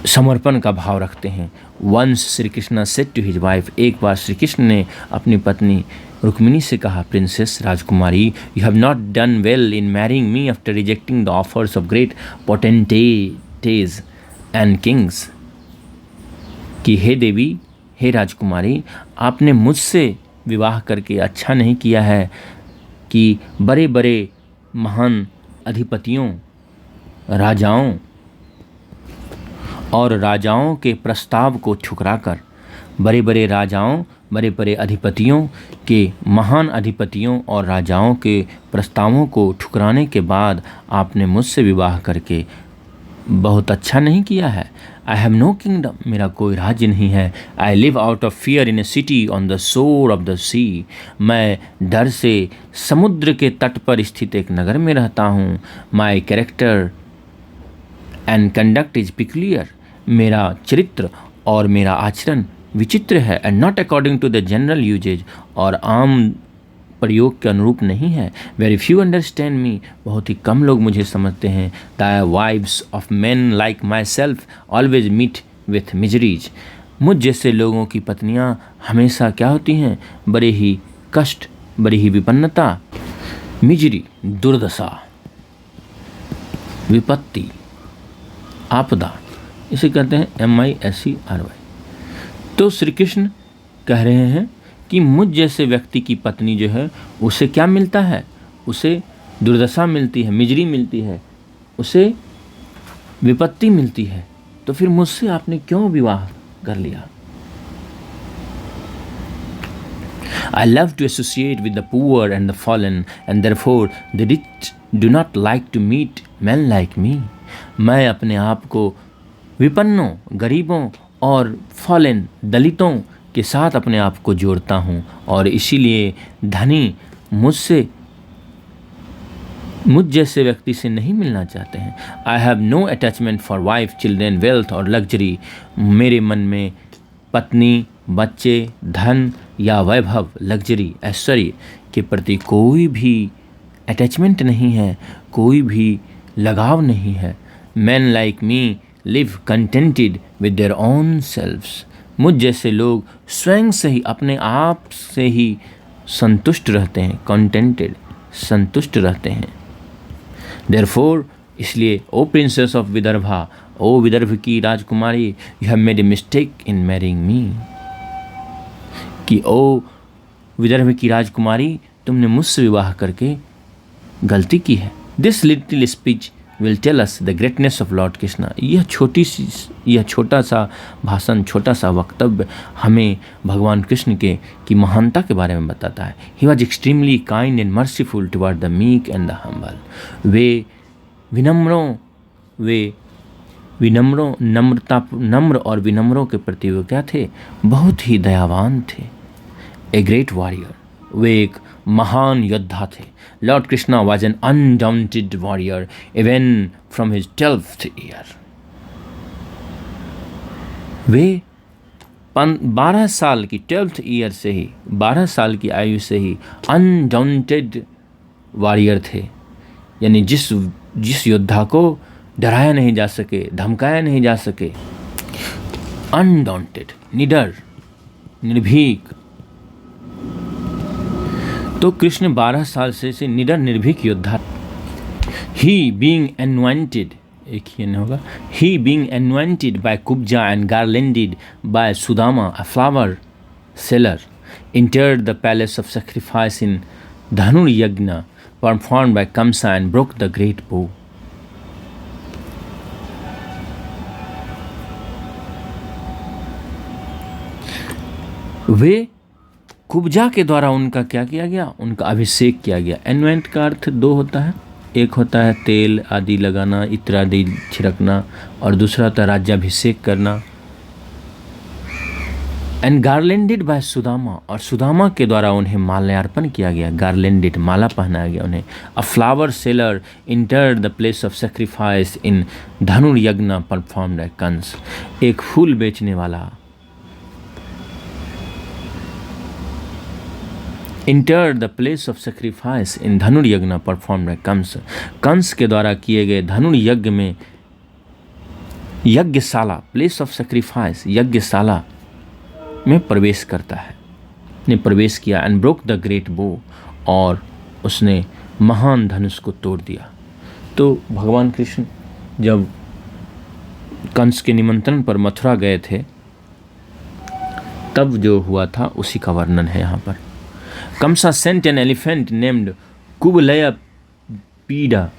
समर्पण का भाव रखते हैं। Once Shri Krishna said to his wife, एक बार श्री कृष्ण ने अपनी पत्नी रुक्मिणी से कहा, प्रिंसेस, राजकुमारी, you have not done well in marrying me after rejecting the offers of great potentates and kings. कि हे देवी, हे राजकुमारी, आपने मुझसे विवाह करके अच्छा नहीं किया है कि बड़े बड़े महान अधिपतियों, राजाओं के प्रस्ताव को ठुकराकर बड़े बड़े राजाओं, बड़े बड़े अधिपतियों के, महान अधिपतियों और राजाओं के प्रस्तावों को ठुकराने के बाद आपने मुझसे विवाह करके बहुत अच्छा नहीं किया है। आई हैव नो किंगडम, मेरा कोई राज्य नहीं है। I live out of fear in a city on the shore of the sea, मैं डर से समुद्र के तट पर स्थित एक नगर में रहता हूँ। My character and conduct is peculiar, मेरा चरित्र और मेरा आचरण विचित्र है। And not according to the general usages, और आम प्रयोग के अनुरूप नहीं है। वेरी फ्यू अंडरस्टैंड मी, बहुत ही कम लोग मुझे समझते हैं। The wives of man like myself always meet with miseries, मुझ जैसे लोगों की पत्नियां हमेशा क्या होती हैं, बड़े ही कष्ट, बड़ी ही विपन्नता, मिजरी दुर्दशा, विपत्ति, आपदा, इसे कहते हैं MISERY। तो श्री कृष्ण कह रहे हैं कि मुझ जैसे व्यक्ति की पत्नी जो है उसे क्या मिलता है, उसे दुर्दशा मिलती है, मिजरी मिलती है, उसे विपत्ति मिलती है। तो फिर मुझसे आपने क्यों विवाह कर लिया? I love to associate with the poor and the fallen, and therefore the rich do not like to meet men like me. मैं अपने आप को विपन्नों, गरीबों और फॉलन, दलितों के साथ अपने आप को जोड़ता हूँ, और इसीलिए धनी मुझ जैसे व्यक्ति से नहीं मिलना चाहते हैं। I have no attachment for wife, children, wealth और लग्जरी, मेरे मन में पत्नी, बच्चे, धन या वैभव, लग्जरी, ऐश्वर्य के प्रति कोई भी अटैचमेंट नहीं है, कोई भी लगाव नहीं है। Man like me live contented with their own selves, मुझ जैसे लोग स्वयं से ही, अपने आप से ही संतुष्ट रहते हैं, कंटेंटेड, संतुष्ट रहते हैं। देयरफॉर, इसलिए, ओ प्रिंसेस ऑफ विदर्भा, ओ विदर्भ की राजकुमारी, you have made a mistake in marrying me, कि ओ विदर्भ की राजकुमारी, तुमने मुझसे विवाह करके गलती की है। This little speech will tell us the greatness of lord Krishna, यह छोटा सा भाषण, छोटा सा वक्तव्य हमें भगवान कृष्ण की महानता के बारे में बताता है। He was extremely kind and merciful toward the meek and the humble, वे नम्र और विनम्रों के प्रति वो क्या थे, बहुत ही दयावान थे। ए ग्रेट वॉरियर, वे एक महान योद्धा थे। Lord Krishna was an undaunted warrior even from his 12th year, वे 12 साल की 12th ईयर से ही, 12 साल की आयु से ही अनडाउंटेड वॉरियर थे। यानी जिस योद्धा को डराया नहीं जा सके, धमकाया नहीं जा सके, अनडाउंटेड, निडर, निर्भीक। तो कृष्ण 12 साल से निडर निर्भीक योद्धा। ही बीइंग एनवाइंटेड, एक ही न होगा, he being anointed by Kubja and garlanded by Sudama, a flower seller, entered the palace of sacrifice in Dhanur-yagna performed by Kamsa and broke the great bow. वे कुब्जा के द्वारा उनका क्या किया गया, उनका अभिषेक किया गया। एनवेंट का अर्थ दो होता है, एक होता है तेल आदि लगाना, इत्र आदि छिड़कना, और दूसरा होता है राज्याभिषेक करना। एंड गार्लैंडेड बाय सुदामा, और सुदामा के द्वारा उन्हें माल्यार्पण किया गया, गार्लैंडेड, माला पहनाया गया उन्हें। A flower seller entered the place of sacrifice in Dhanuryajna performed by Kamsa, एक फूल बेचने वाला entered the place of sacrifice in Dhanuryajna performed by Kamsa, Kamsa के द्वारा किए गए धनुर्यज्ञ में, यज्ञशाला, प्लेस ऑफ सेक्रीफाइस, यज्ञशाला में प्रवेश करता है, ने प्रवेश किया। एंड ब्रोक द ग्रेट बो, और उसने महान धनुष को तोड़ दिया। तो भगवान कृष्ण जब कंस के निमंत्रण पर मथुरा गए थे, तब जो हुआ था उसी का वर्णन है यहाँ पर। Kamsa sent an elephant named Kubalaya Pida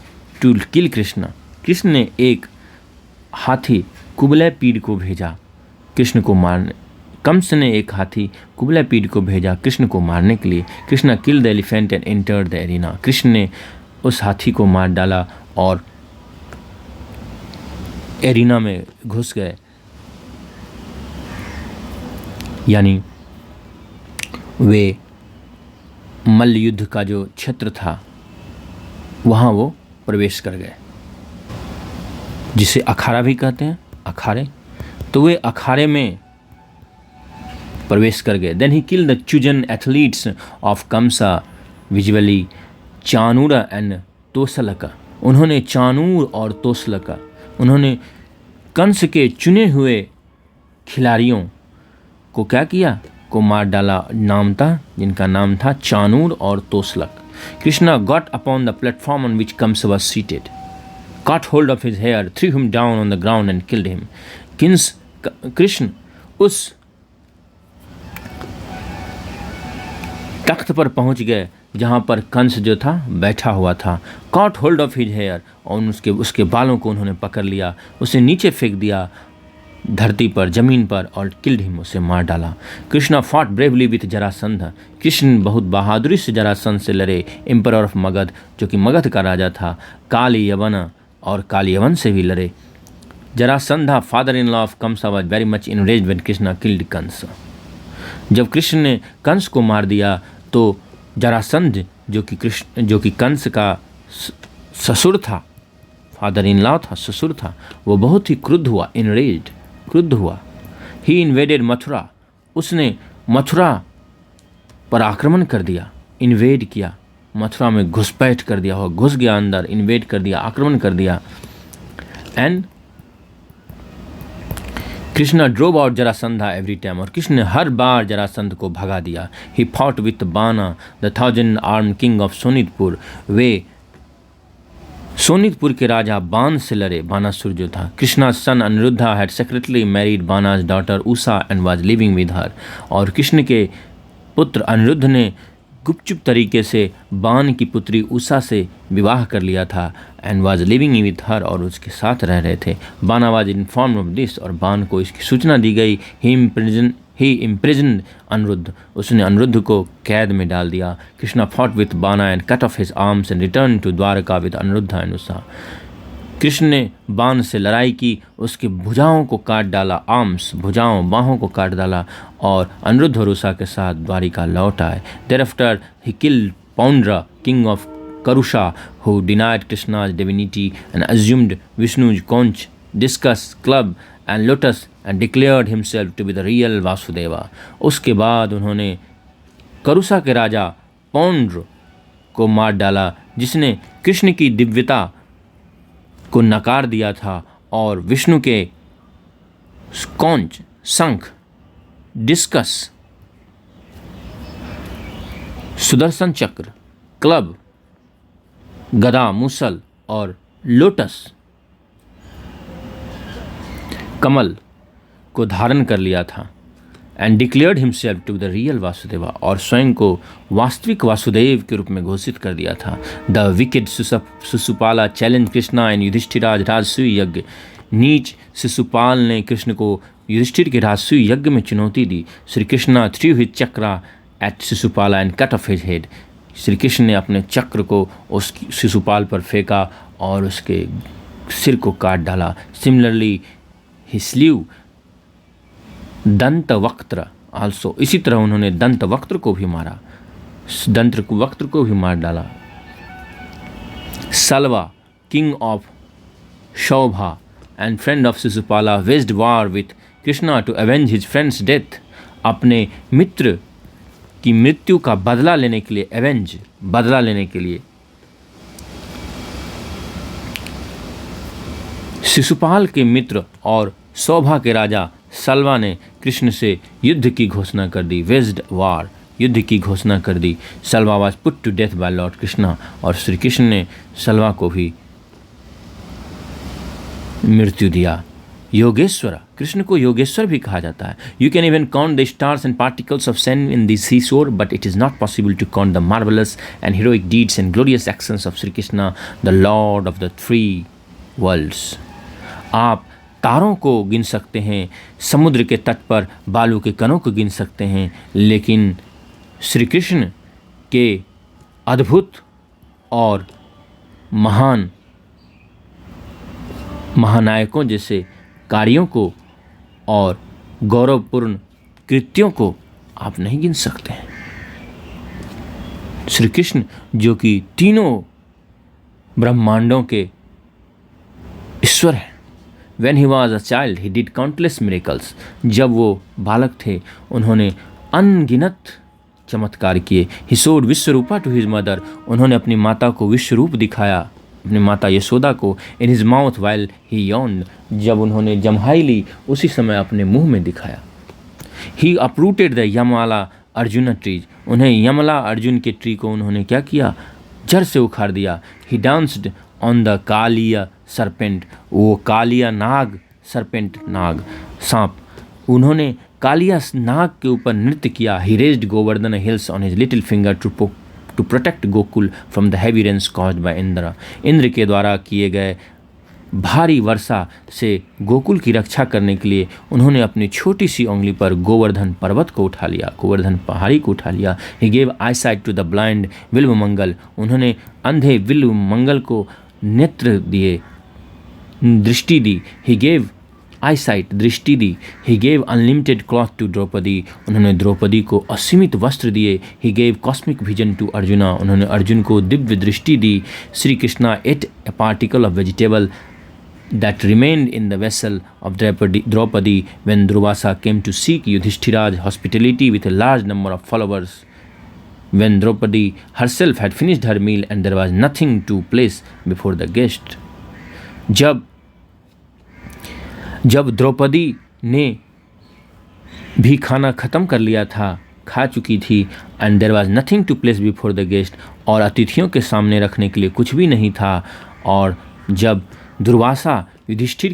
to kill Krishna. Krishna ने एक हाथी कुबलय पीड़ को भेजा कृष्ण को मारने, कंस ने एक हाथी कुबलापीड को भेजा कृष्ण को मारने के लिए। Krishna kill the elephant and entered the arena. Krishna ने उस हाथी को मार डाला और एरिना में घुस गए, यानी वे मल्ल युद्ध का जो क्षेत्र था वहाँ वो प्रवेश कर गए, जिसे अखाड़ा भी कहते हैं, अखाड़े। तो वे अखाड़े में प्रवेश कर गए। Then he kill the chosen athletes of Kamsa visually Chanura and Tosalaka. उन्होंने चानूर और तोसलका, उन्होंने कंस के चुने हुए खिलाड़ियों को क्या किया, को मार डाला। नाम था, जिनका नाम था चानूर और Tosalak. Krishna got upon the platform on which Kamsa was seated, caught hold of his hair, threw him down on the ground and killed him. Krishna उस तख्त पर पहुंच गए जहां पर कंस जो था बैठा हुआ था। caught hold of his hair, और उसके बालों को उन्होंने पकड़ लिया, उसे नीचे फेंक दिया धरती पर, जमीन पर, और किल्ड हिम, उसे मार डाला। Krishna fought bravely with Jarasandha. Krishna बहुत बहादुरी से जरासंध से लड़े, एम्परर ऑफ मगध, जो कि मगध का राजा था। काली यवन, और कालियवन से भी लड़े। Jarasandha father in law of Kamsa was very much enraged when Krishna killed Kamsa. जब कृष्ण ने कंस को मार दिया तो जरासंध, जो कि कंस का ससुर था, फादर इन लॉ था, ससुर था, वो बहुत ही क्रुद्ध हुआ, इनरेज्ड, क्रुद्ध हुआ। ही इन्वेडेड मथुरा, उसने मथुरा पर आक्रमण कर दिया, इन्वेड किया, मथुरा में घुसपैठ कर दिया, और घुस गया अंदर, इन्वेड कर दिया, आक्रमण कर दिया। And Krishna drove out Jarasandha every time, और कृष्ण ने हर बार जरासंध को भगा दिया। He fought with Bana the 1000 arm king of Sonitpur, वे सोनितपुर के राजा बान से लड़े, बानासुर जो था। Krishna son Aniruddha had secretly married Bana's daughter Usha and was living with her, और कृष्ण के पुत्र अनिरुद्ध ने गुपचुप तरीके से बान की पुत्री उषा से विवाह कर लिया था। And was living with her, और उसके साथ रह रहे थे। बाना वाज इन्फॉर्म ऑफ दिस, और बान को इसकी सूचना दी गई। ही इम्प्रिजन्ड अनिरुद्ध, उसने अनिरुद्ध को कैद में डाल दिया। Krishna fought with Bana and cut off his arms and return to Dwarka with Aniruddha and Usha. Krishna ने बाण से लड़ाई की, उसके भुजाओं को काट डाला, आर्म्स, भुजाओं, बाहों को काट डाला, और अनिरुद्ध और उषा के साथ द्वारिका लौट आए। Thereafter he killed Paundra king of Karusha who denied Krishna's divinity and assumed Vishnu's conch, discus, club and lotus and declared himself to be the real Vasudeva. उसके बाद उन्होंने करुषा के राजा पौंड्र को मार डाला, जिसने कृष्ण की दिव्यता को नकार दिया था, और विष्णु के कौंच, शंख, डिस्कस, सुदर्शन चक्र, क्लब, गदा, मूसल और लोटस, कमल को धारण कर लिया था। And declared himself to the real Vasudeva, और स्वयं को वास्तविक वासुदेव के रूप में घोषित कर दिया था। The wicked Shishupala challenge Krishna and Yudhishthira's Rajasuya yajna. नीच शिशुपाल ने कृष्ण को युधिष्ठिर के राजसूय यज्ञ में चुनौती दी। Shri Krishna threw his chakra at Shishupala and cut off his head. Shri Krishna ने अपने चक्र को उस शिशुपाल पर फेंका और उसके सिर को काट डाला। सिमिलरली ही स्लीव दंतवक्त्र आल्सो, इसी तरह उन्होंने दंतवक्त्र को भी मारा, दंतवक्त्र को भी मार डाला। Salva king of Saubha and friend of Shishupala waged war with Krishna to avenge his friend's death. अपने मित्र की मृत्यु का बदला लेने के लिए, एवेंज, बदला लेने के लिए शिशुपाल के मित्र और शोभा के राजा सलवा ने कृष्ण से युद्ध की घोषणा कर दी। वेज्ड वार, युद्ध की घोषणा कर दी। Salva was put to death by lord Krishna, और श्री कृष्ण ने सलवा को भी मृत्यु दिया। योगेश्वर, कृष्ण को योगेश्वर भी कहा जाता है। You can even count the stars and particles of sand in the sea shore, but it is not possible to count the marvellous and heroic deeds and glorious actions of Shri Krishna the lord of the three worlds. आप तारों को गिन सकते हैं, समुद्र के तट पर बालू के कणों को गिन सकते हैं, लेकिन श्री कृष्ण के अद्भुत और महान महानायकों जैसे कार्यों को और गौरवपूर्ण कृत्यों को आप नहीं गिन सकते हैं। श्री कृष्ण जो कि तीनों ब्रह्मांडों के ईश्वर हैं। When he was a child, he did countless miracles. जब वो बालक थे उन्होंने अनगिनत चमत्कार किए। He showed Vishwarupa to his mother. उन्होंने अपनी माता को विश्वरूप दिखाया, अपनी माता यशोदा को। In his mouth while he yawned. जब उन्होंने जम्हाई ली उसी समय अपने मुंह में दिखाया। He uprooted the Yamala Arjuna trees. उन्हें यमला अर्जुन के ट्री को उन्होंने क्या किया? जड़ से उखाड़ दिया। He danced on the Kaliya serpent, वो कालिया नाग, सरपेंट नाग, सांप, उन्होंने कालिया नाग के ऊपर नृत्य किया। He raised Govardhana hills on his little finger to protect Gokul from the heavy rains caused by Indra. Indra के द्वारा किए गए भारी वर्षा से गोकुल की रक्षा करने के लिए उन्होंने अपनी छोटी सी उंगली पर गोवर्धन पर्वत को उठा लिया, गोवर्धन पहाड़ी को उठा लिया। He gave eyesight to the blind विल्वमंगल, उन्होंने अंधे विल्वमंगल को नेत्र दिए, दृष्टि दी। He gave eyesight, दृष्टि दी। He gave unlimited cloth to Draupadi, उन्होंने द्रौपदी को असीमित वस्त्र दिए। He gave cosmic vision to arjuna, उन्होंने अर्जुन को दिव्य दृष्टि दी। Shri Krishna ate a particle of vegetable that remained in the vessel of Draupadi when Durvasa came to seek Yudhishthira's hospitality with a large number of followers. When Draupadi herself had finished her meal and there was nothing to place before the guest. जब द्रौपदी ने भी खाना ख़त्म कर लिया था, खा चुकी थी, and there was nothing to place before the guest, और अतिथियों के सामने रखने के लिए कुछ भी नहीं था, और जब दुर्वासा युधिष्ठिर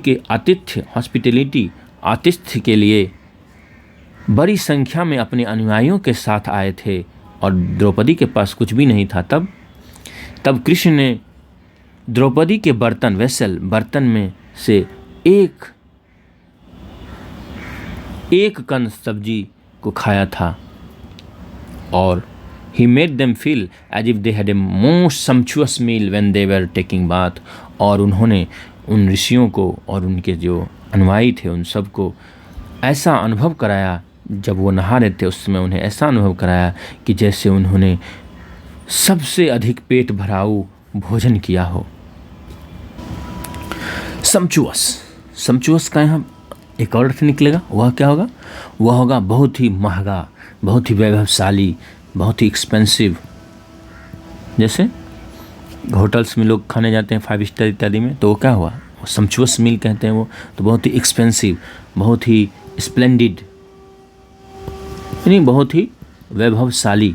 के आतिथ्य हॉस्पिटलिटी आतिथ्य के लिए बड़ी संख्या में अपने अनुयायियों के साथ आए थे और द्रौपदी के पास कुछ भी नहीं था, तब कृष्ण ने द्रौपदी के बर्तन में से एक कण सब्जी को खाया था, और he made them feel as if they had a most sumptuous meal when they were taking bath. और उन्होंने उन ऋषियों को और उनके जो अनुयायी थे उन सबको ऐसा अनुभव कराया, जब वो नहा रहे थे उस समय उन्हें ऐसा अनुभव कराया कि जैसे उन्होंने सबसे अधिक पेट भराऊ भोजन किया हो। सम्चुअस का यहाँ एक और अर्थ निकलेगा, वह क्या होगा? वह होगा बहुत ही महंगा, बहुत ही वैभवशाली, बहुत ही एक्सपेंसिव। जैसे होटल्स में लोग खाने जाते हैं 5 स्टार इत्यादि में, तो वो क्या हुआ? सम्चुअस मील कहते हैं वो, तो बहुत ही एक्सपेंसिव, बहुत ही स्प्लेंडिड, यानी बहुत ही वैभवशाली,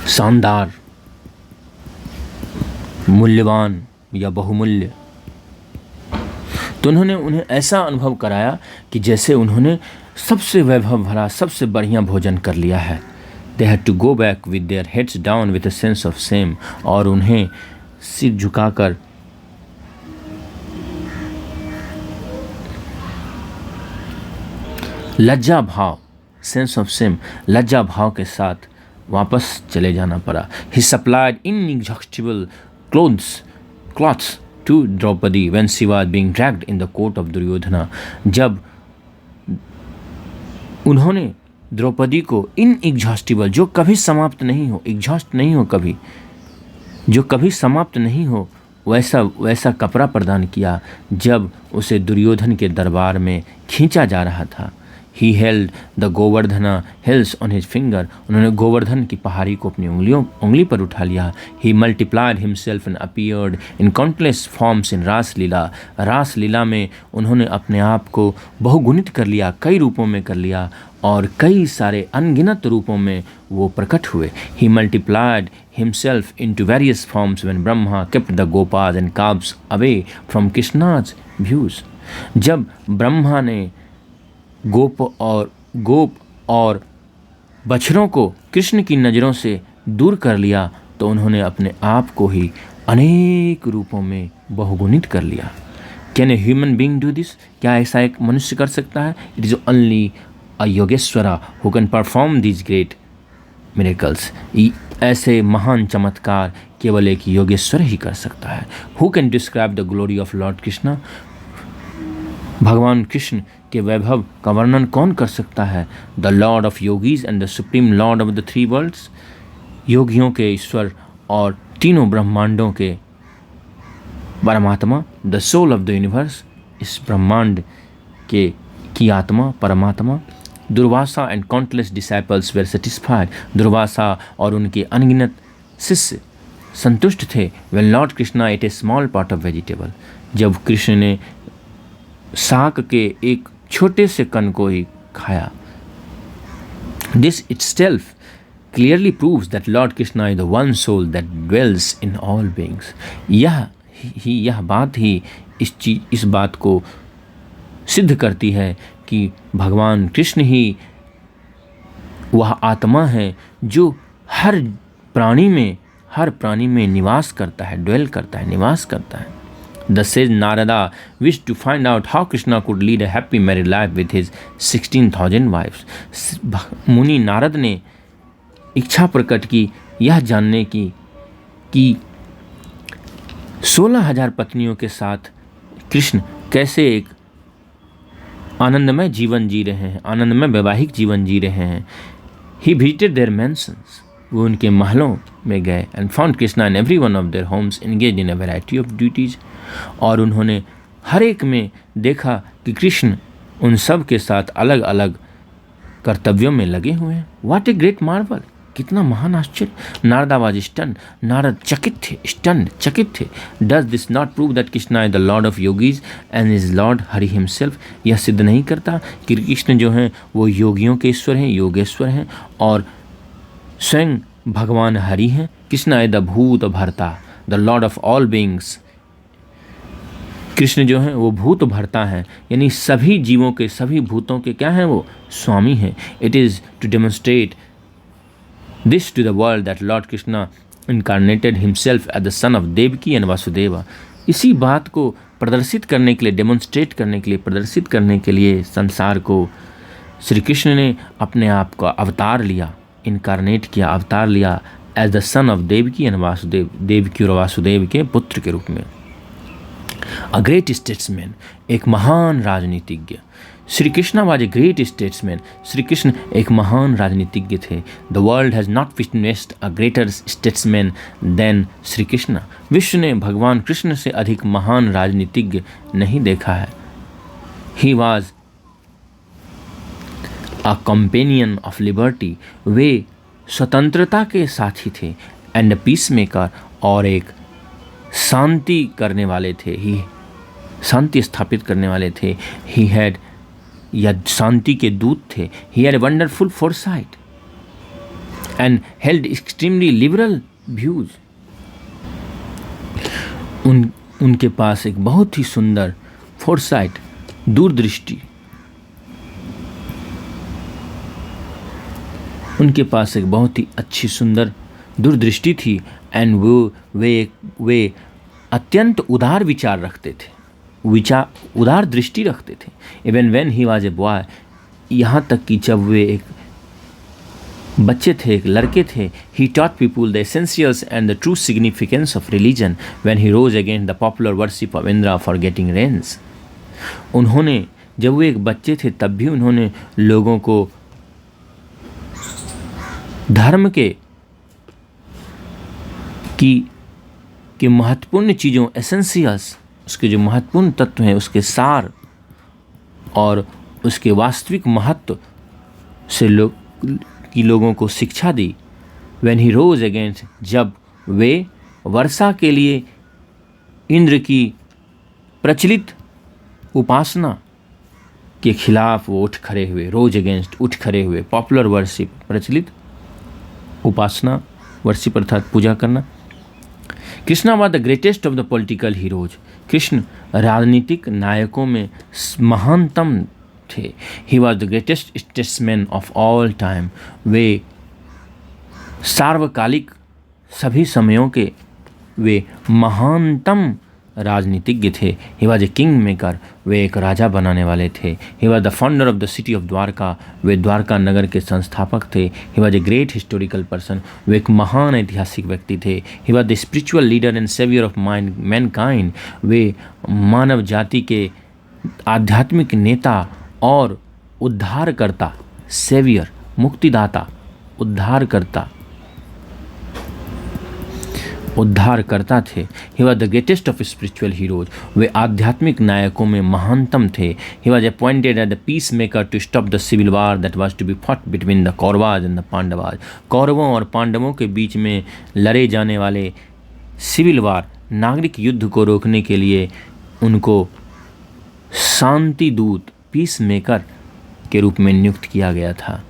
शानदार, मूल्यवान या बहुमूल्य। तो उन्हें ऐसा अनुभव कराया कि जैसे उन्होंने सबसे वैभव भरा, सबसे बढ़िया भोजन कर लिया है। They had to go back with their heads down with a sense of shame, और उन्हें सिर झुकाकर लज्जा भाव, सेंस ऑफ सेम, लज्जा भाव के साथ वापस चले जाना पड़ा। He supplied inexhaustible cloths to Draupadi when she was being dragged in the court of Duryodhana. जब उन्होंने द्रौपदी को इनएग्जॉस्टिबल, जो कभी समाप्त नहीं हो, एग्जॉस्ट नहीं हो कभी, जो कभी समाप्त नहीं हो, वैसा कपड़ा प्रदान किया जब उसे दुर्योधन के दरबार में खींचा जा रहा था। He held the Govardhana hills on his finger. उन्होंने गोवर्धन की पहाड़ी को अपनी उंगली पर उठा लिया। He multiplied himself and appeared in countless forms in रासलीला। रासलीला में उन्होंने अपने आप को बहुगुणित कर लिया, कई रूपों में कर लिया, और कई सारे अनगिनत रूपों में वो प्रकट हुए। He multiplied himself into various forms when Brahma kept the gopas and calves away from Krishna's views. जब ब्रह्मा ने गोप और बछड़ों को कृष्ण की नज़रों से दूर कर लिया, तो उन्होंने अपने आप को ही अनेक रूपों में बहुगुणित कर लिया। Can a human being do this? क्या ऐसा एक मनुष्य कर सकता है? It is only a Yogeshwara who can perform this great miracles. ऐसे महान चमत्कार केवल एक योगेश्वर ही कर सकता है। Who can describe the glory of lord Krishna? भगवान कृष्ण के वैभव का वर्णन कौन कर सकता है? The lord of yogis and the supreme lord of the three worlds. योगियों के ईश्वर और तीनों ब्रह्मांडों के परमात्मा, the soul of the universe, इस ब्रह्मांड की आत्मा, परमात्मा। Durvasa and countless disciples were satisfied. Durvasa और उनके अनगिनत शिष्य संतुष्ट थे। When lord Krishna ate a small part of vegetable, जब कृष्ण ने साग के एक छोटे से कण को ही खाया। This itself clearly proves that Lord Krishna is the one soul that dwells in all beings. यह बात ही इस बात को सिद्ध करती है कि भगवान कृष्ण ही वह आत्मा है जो हर प्राणी में निवास करता है, ड्वेल करता है, निवास करता है। The sage Narada wished to find out how Krishna could lead a happy married life with his 16,000 wives. मुनि नारद ने इच्छा प्रकट की यह जानने की कि 16,000 पत्नियों के साथ कृष्ण कैसे एक आनंदमय जीवन जी रहे हैं, आनंदमय वैवाहिक जीवन जी रहे हैं। He visited their mansions. वो उनके महलों में गए and found Krishna in every one of their homes engaged in a variety of duties. और उन्होंने हर एक में देखा कि कृष्ण उन सब के साथ अलग अलग कर्तव्यों में लगे हुए हैं। What a great marvel! कितना महान आश्चर्य। नारदा वाज स्टन, नारद चकित थे, स्टन चकित थे। Does this not prove that Krishna is the lord of yogis and is Lord Hari himself? यह सिद्ध नहीं करता कि कृष्ण जो हैं वो योगियों के ईश्वर हैं, योगेश्वर हैं और स्वयं भगवान हरि हैं। कृष्णा इज द भूत भर्ता, the lord of all beings. Krishna जो हैं वो भूत भर्ता हैं, यानी सभी जीवों के, सभी भूतों के क्या हैं? वो स्वामी हैं। It is to demonstrate this to the world that Lord Krishna incarnated himself as the son of Devaki and Vasudeva. इसी बात को प्रदर्शित करने के लिए, डेमोन्स्ट्रेट करने के लिए, प्रदर्शित करने के लिए संसार को श्री कृष्ण ने अपने आप का अवतार लिया, इनकारनेट किया, अवतार लिया as the son of Devaki and Vasudeva, Devaki और वासुदेव के पुत्र के रूप में। अ ग्रेट स्टेट्समैन, एक महान राजनीतिज्ञ। Shri Krishna was a great statesman. Shri Krishna एक महान राजनीतिज्ञ थे। The world has not witnessed a greater statesman than Shri Krishna. विश्व ने भगवान कृष्ण से अधिक महान राजनीतिज्ञ नहीं देखा है। He was a companion of liberty, वे स्वतंत्रता के साथी थे। एंड पीस मेकर, और एक शांति करने वाले थे, ही शांति स्थापित करने वाले थे। ही हैड, या शांति के दूत थे। He had wonderful foresight and held extremely liberal views. उनके पास एक बहुत ही सुंदर फोरसाइट, दूरदृष्टि, उनके पास एक बहुत ही अच्छी सुंदर दूरदृष्टि थी। एंड वे अत्यंत उदार विचार रखते थे, उदार दृष्टि रखते थे। Even when he was a boy, यहाँ तक कि जब वे एक बच्चे थे, एक लड़के थे, he taught people the essentials and the true significance of religion when he rose against the popular worship of Indra for getting rains. उन्होंने, जब वो एक बच्चे थे तब भी उन्होंने लोगों को धर्म के महत्वपूर्ण चीज़ों, एसेंशियल्स, उसके जो महत्वपूर्ण तत्व हैं, उसके सार और उसके वास्तविक महत्व से लोगों को शिक्षा दी। व्हेन ही रोज अगेंस्ट, जब वे वर्षा के लिए इंद्र की प्रचलित उपासना के खिलाफ वो उठ खड़े हुए, रोज अगेंस्ट उठ खड़े हुए। पॉपुलर वर्शिप, प्रचलित उपासना, वर्शिप अर्थात पूजा करना। Krishna was the greatest of the political heroes. Krishna राजनीतिक नायकों में महानतम थे। He was the greatest statesman of all time. वे सार्वकालिक सभी समयों के वे महानतम राजनीतिज्ञ थे। He was a king maker, वे एक राजा बनाने वाले थे। He was the founder of the city of Dwarka, वे द्वारका नगर के संस्थापक थे। He was a great historical person, वे एक महान ऐतिहासिक व्यक्ति थे। He was the spiritual leader and saviour of mankind, वे मानव जाति के आध्यात्मिक नेता और उद्धारकर्ता, सेवियर मुक्तिदाता, उद्धारकर्ता थे। He was the greatest of spiritual heroes, वे आध्यात्मिक नायकों में महानतम थे। He was appointed as the peace maker to stop the civil war that was to be fought between the Kauravas and the Pandavas. कौरवों और पांडवों के बीच में लड़े जाने वाले सिविल वार, नागरिक युद्ध को रोकने के लिए उनको शांति दूत, पीस मेकर के रूप में नियुक्त किया गया था।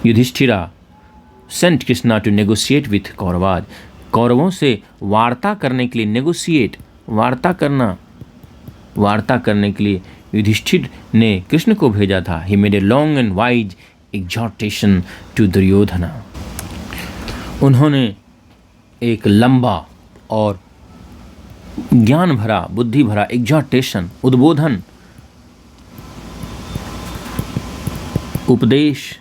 Yudhishthira sent Krishna to negotiate with Kauravas, कौरवों से वार्ता करने के लिए, नेगोशिएट वार्ता करने के लिए युधिष्ठिर ने कृष्ण को भेजा था। He made a long and wise exhortation to Duryodhana, उन्होंने एक लंबा और ज्ञान भरा, बुद्धि भरा एग्जॉर्टेशन, उद्बोधन, उपदेश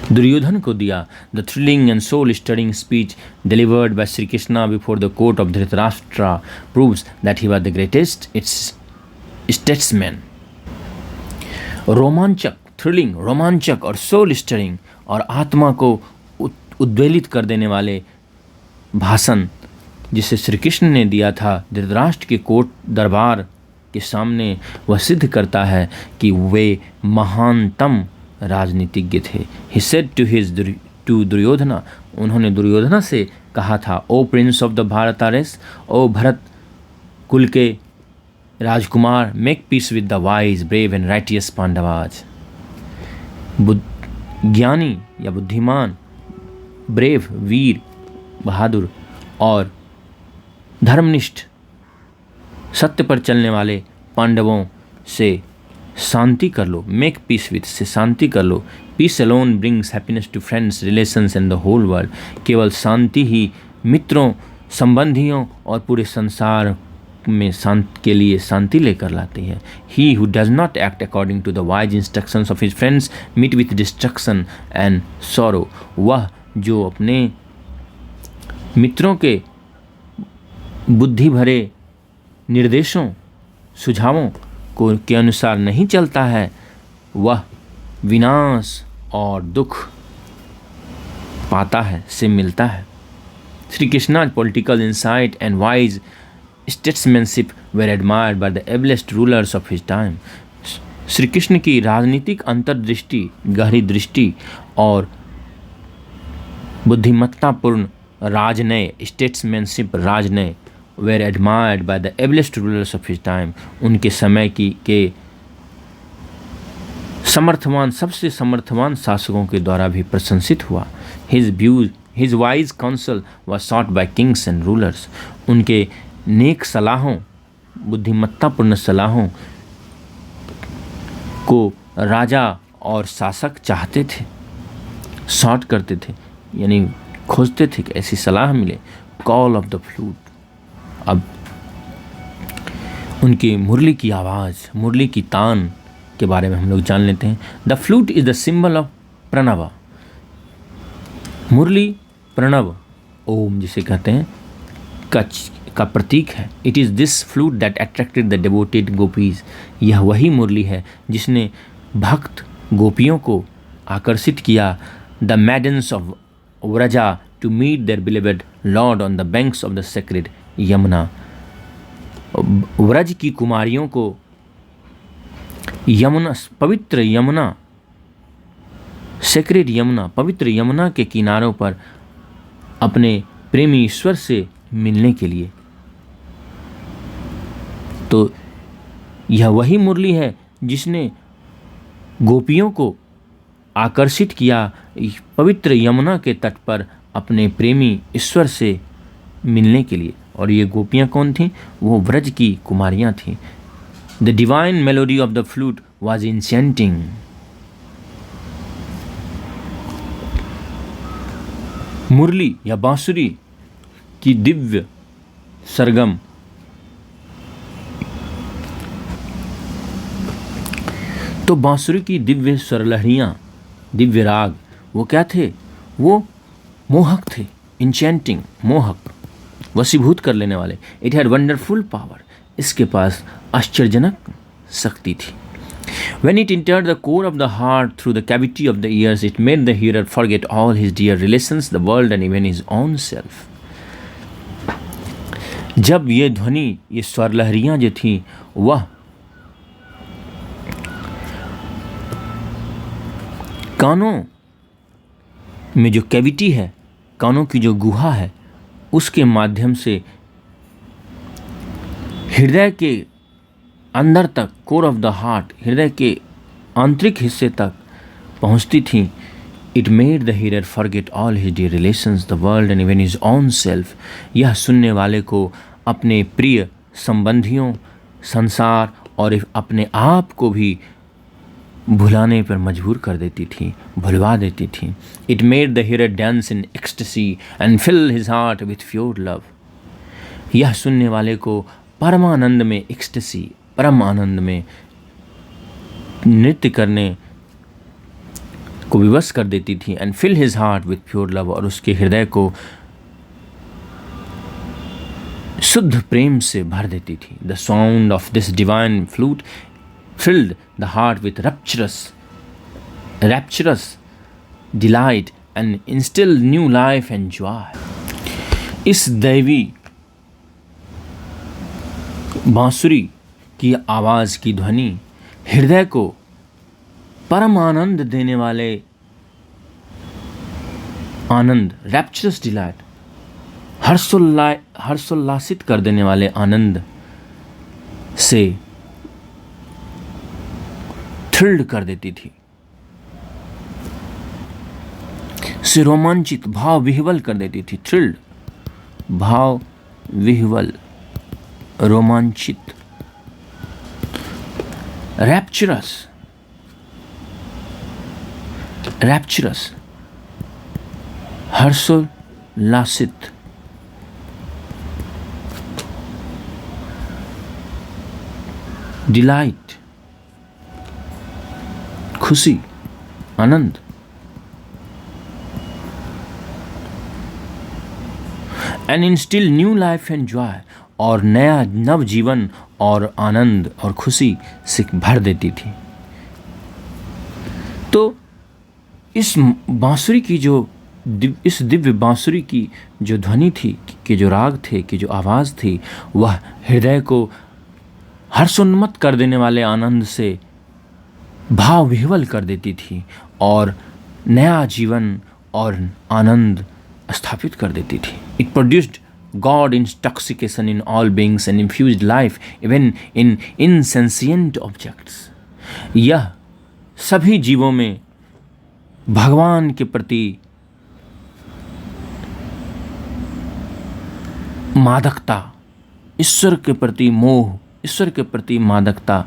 दुर्योधन को दिया। The thrilling and soul stirring speech delivered by Shri Krishna before the court of Dhritarashtra proves that he was the greatest statesman. रोमांचक, थ्रिलिंग, रोमांचक और सोल स्टरिंग और आत्मा को उद्वेलित कर देने वाले भाषण जिसे श्री कृष्ण ने दिया था धृतराष्ट्र के कोर्ट दरबार के सामने, वह सिद्ध करता है कि वे महानतम राजनीतिज्ञ थे। ही सेड टू दुर्योधना, उन्होंने दुर्योधना से कहा था, O prince of the Bharatas, ओ भरत कुल के राजकुमार, make peace with the wise brave and righteous Pandavas. ज्ञानी या बुद्धिमान, ब्रेव वीर, बहादुर और धर्मनिष्ठ, सत्य पर चलने वाले पांडवों से शांति कर लो। मेक पीस विथ, से शांति कर लो। Peace alone brings happiness to friends, relations and the whole world, केवल शांति ही मित्रों, संबंधियों और पूरे संसार में के लिए शांति लेकर लाती है। He who does not act according to the wise instructions of his friends meet with destruction and sorrow, वह जो अपने मित्रों के बुद्धि भरे निर्देशों, सुझावों के अनुसार नहीं चलता है, वह विनाश और दुख पाता है, से मिलता है। Shri कृष्णा's political insight and wise statesmanship were admired by the ablest rulers of his time. Shri Krishna की राजनीतिक अंतर्दृष्टि, गहरी दृष्टि और बुद्धिमत्तापूर्ण राजनय, statesmanship, राजनय, were admired by the ablest rulers of his time, उनके समय के समर्थवान, सबसे समर्थवान शासकों के द्वारा भी प्रशंसित हुआ। his wise counsel was sought by kings and rulers, उनके नेक सलाहों, बुद्धिमत्तापूर्ण सलाहों को राजा और शासक चाहते थे, सॉर्ट करते थे, यानी खोजते थे कि ऐसी सलाह मिले। कॉल ऑफ द फ्लूट, अब उनकी मुरली की आवाज़, मुरली की तान के बारे में हम लोग जान लेते हैं। The flute is the symbol of Pranava, मुरली प्रणव, ओम जिसे कहते हैं, का प्रतीक है। It is this flute that attracted the devoted gopis, यह वही मुरली है जिसने भक्त गोपियों को आकर्षित किया। The maidens of Vraja to meet their beloved lord on the banks of the sacred Yamuna, Vraj की कुमारियों को यमुना, पवित्र यमुना, सेक्रेड यमुना, पवित्र यमुना के किनारों पर अपने प्रेमी ईश्वर से मिलने के लिए। तो यह वही मुरली है जिसने गोपियों को आकर्षित किया पवित्र यमुना के तट पर अपने प्रेमी ईश्वर से मिलने के लिए। और ये गोपियाँ कौन थीं? वो व्रज की कुमारियाँ थीं। The divine melody of the flute was enchanting. मुरली या बांसुरी की दिव्य सरगम तो बांसुरी की दिव्य स्वरलहरियाँ, दिव्य राग, वो क्या थे? वो मोहक थे, इंचेंटिंग, मोहक, वशीभूत कर लेने वाले। इट हैड वंडरफुल पावर, इसके पास आश्चर्यजनक शक्ति थी। When it entered the core of the heart through the cavity of the ears, it made the hearer forget all his dear relations, the world and even his own self. जब ये ध्वनि, ये स्वर लहरियाँ जो थी, वह कानों में जो कैविटी है, कानों की जो गुहा है, उसके माध्यम से हृदय के अंदर तक, कोर ऑफ द हार्ट, हृदय के आंतरिक हिस्से तक पहुंचती थी। It made the hearer forget all his dear relations, the world and even his own self. यह सुनने वाले को अपने प्रिय संबंधियों, संसार और अपने आप को भी भुलाने पर मजबूर कर देती थी, भुलवा देती थी। It made the hearer dance in ecstasy and fill his heart with pure love. यह सुनने वाले को परमानंद में, एक्सटेसी, परम आनंद में नृत्य करने को विवश कर देती थी। And fill his heart with pure love, और उसके हृदय को शुद्ध प्रेम से भर देती थी। The sound of this divine flute filled the heart with rapturous delight and instilled new life and joy. इस दैवी बांसुरी की आवाज़ की ध्वनि हृदय को परम आनंद देने वाले आनंद, रैप्चरस डिलाइट, हर्षोल्लासित कर देने वाले आनंद से थ्रिल्ड कर देती थी, से रोमांचित, भाव विह्वल कर देती थी। थ्रिल्ड, भाव विह्वल, रोमांचित। रैप्चरस, रैप्चरस, हर्षोल्लासित। डिलाइट, खुशी, आनंद। And instil new life and joy, और नया नव जीवन और आनंद और खुशी से भर देती थी। तो इस बांसुरी की जो इस दिव्य बांसुरी की जो ध्वनि थी, कि जो राग थे, कि जो आवाज़ थी, वह हृदय को हर्षोन्मत्त कर देने वाले आनंद से भाव विह्वल कर देती थी और नया जीवन और आनंद स्थापित कर देती थी। It produced God intoxication in all beings and infused life even in insentient objects. यह सभी जीवों में भगवान के प्रति मादकता, ईश्वर के प्रति मोह, ईश्वर के प्रति मादकता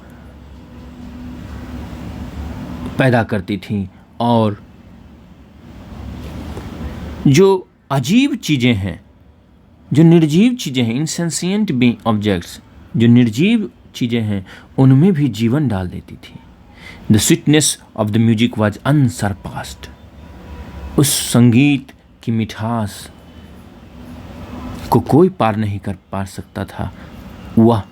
पैदा करती थी। और जो अजीब चीज़ें हैं, जो निर्जीव चीज़ें हैं, इनसेंसिएंट बी ऑब्जेक्ट्स, जो निर्जीव चीज़ें हैं, उनमें भी जीवन डाल देती थी। The sweetness of the music was unsurpassed. उस संगीत की मिठास को कोई पार नहीं कर पा सकता था। वह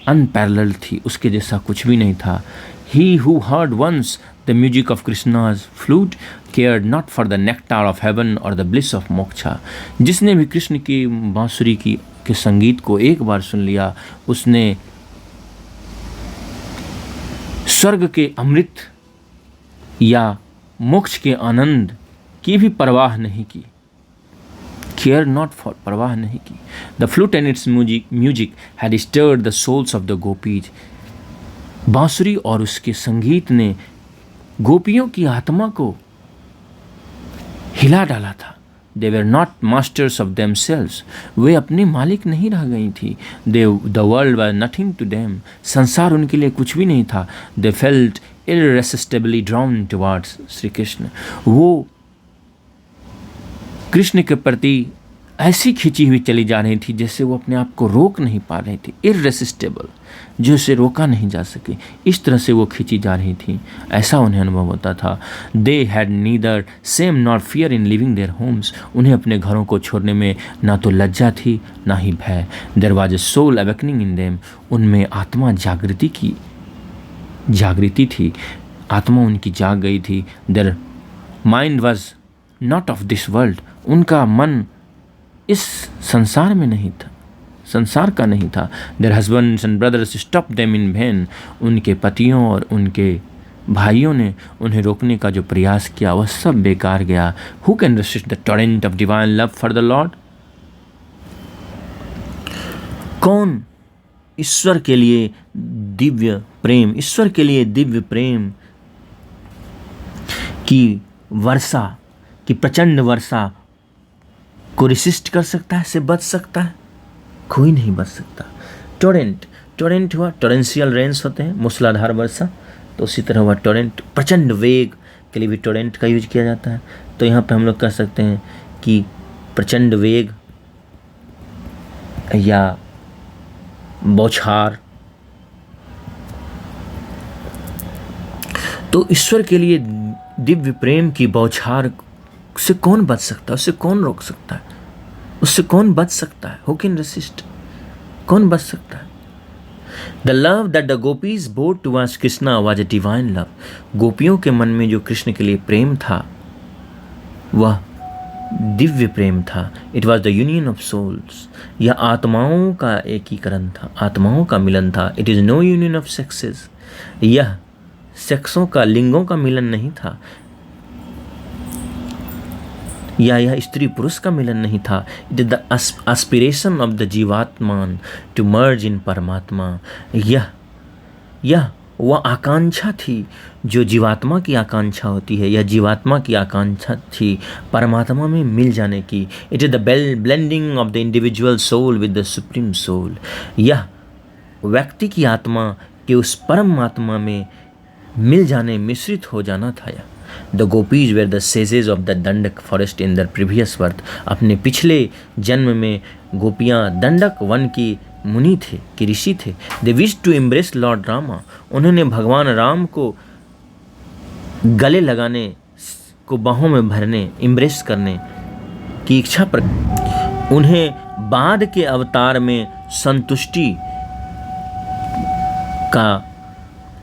अनपैरेलल थी, उसके जैसा कुछ भी नहीं था। He who heard once the music of Krishna's flute cared not for the nectar of heaven or the bliss of moksha. जिसने भी कृष्ण की बांसुरी की के संगीत को एक बार सुन लिया, उसने स्वर्ग के अमृत या मोक्ष के आनंद की भी परवाह नहीं की। Care not for, परवाह नहीं की। The flute and its music had stirred the souls of the gopis. बांसुरी और उसके संगीत ने गोपियों की आत्मा को हिला डाला था। They were not masters of themselves. वे अपने मालिक नहीं रह गई थी। The world was nothing to them. संसार उनके लिए कुछ भी नहीं था। They felt irresistibly drawn towards Sri Krishna. वो कृष्ण के प्रति ऐसी खिंची हुई चली जा रही थी जैसे वो अपने आप को रोक नहीं पा रही थी, इररेसिस्टेबल, जो उसे रोका नहीं जा सके, इस तरह से वो खिंची जा रही थी, ऐसा उन्हें अनुभव होता था। They had neither same not fear in living their homes, उन्हें अपने घरों को छोड़ने में ना तो लज्जा थी ना ही भय। There was a soul awakening in them, उनमें आत्मा जागृति थी, आत्मा उनकी जाग गई थी। Their mind was not of this world, उनका मन इस संसार में नहीं था, संसार का नहीं था। Their husbands and brothers stop them in vain, उनके पतियों और उनके भाइयों ने उन्हें रोकने का जो प्रयास किया वह सब बेकार गया। Who can resist the torrent of divine love for the lord, कौन ईश्वर के लिए दिव्य प्रेम की वर्षा, की प्रचंड वर्षा को रेसिस्ट कर सकता है, से बच सकता है? कोई नहीं बच सकता। टोरेंट हुआ, टोरेंशियल रेन्स होते हैं, मूसलाधार वर्षा, तो उसी तरह हुआ टोरेंट। प्रचंड वेग के लिए भी टोरेंट का यूज किया जाता है। तो यहाँ पे हम लोग कह सकते हैं कि प्रचंड वेग या बौछार। तो ईश्वर के लिए दिव्य प्रेम की बौछार से कौन बच सकता है? उससे कौन रोक सकता है? उससे कौन बच सकता है? Who can resist? कौन बच सकता है? The love that the gopis bore towards Krishna was a divine love, गोपियों के मन में जो कृष्ण के लिए प्रेम था वह दिव्य प्रेम था। It was the union of souls, यह आत्माओं का एकीकरण था, आत्माओं का मिलन था। It is no union of sexes, यह सेक्सों का, लिंगों का मिलन नहीं था, या यह स्त्री पुरुष का मिलन नहीं था। It is the aspiration of the jivatman to merge in paramatma, यह वह आकांक्षा थी जो जीवात्मा की आकांक्षा होती है, यह जीवात्मा की आकांक्षा थी परमात्मा में मिल जाने की। It is the blending of the individual soul with the supreme soul, यह व्यक्ति की आत्मा के उस परम आत्मा में मिल जाने, मिश्रित हो जाना था। The gopis were the sages of the Dandaka forest in the previous birth, अपने पिछले जन्म में गोपियाँ दंडक वन की मुनि थे, कि ऋषि थे। They wish to embrace lord Rama, उन्होंने भगवान राम को गले लगाने को, बाहों में भरने, एम्ब्रेस करने की इच्छा पर उन्हें बाद के अवतार में संतुष्टि का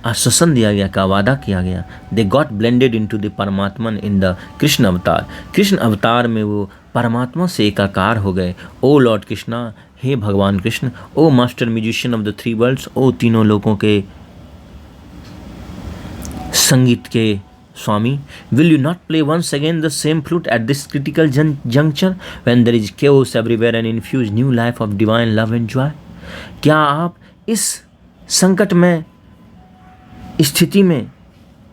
आश्वासन दिया गया, का वादा किया गया। They got blended into the paramatman in the Krishna avatar, Krishna अवतार में वो परमात्मा से एकाकार हो गए। ओ लॉर्ड कृष्णा, हे भगवान Krishna, O master musician of the three worlds, ओ तीनों लोगों के संगीत के स्वामी, will you not play once again the same flute at this critical juncture when there is chaos everywhere and infuse new life of divine love and joy? क्या आप इस संकट में, स्थिति में,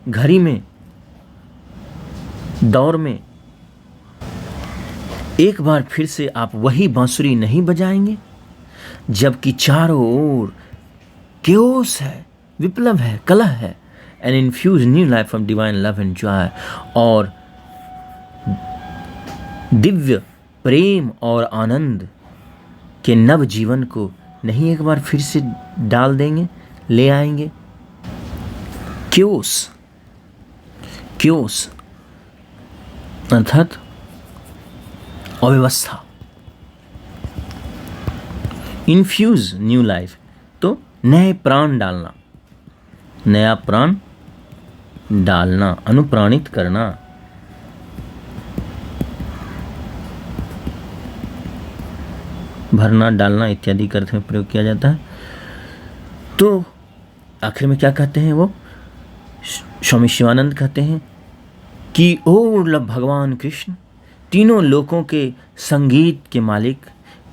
घड़ी में, दौर में एक बार फिर से आप वही बांसुरी नहीं बजाएंगे जबकि चारों ओर केओस है, विप्लव है, कलह है, and infuse new life of divine love and joy, और दिव्य प्रेम और आनंद के नव जीवन को नहीं एक बार फिर से डाल देंगे, ले आएंगे? क्योस अर्थात अव्यवस्था, इन्फ्यूज न्यू लाइफ, तो नए प्राण डालना, नया प्राण डालना, अनुप्राणित करना। भरना, डालना इत्यादि के अर्थ में प्रयोग किया जाता है। तो आखिर में क्या कहते हैं वो? स्वामी शिवानंद कहते हैं कि ओ भगवान कृष्ण, तीनों लोकों के संगीत के मालिक,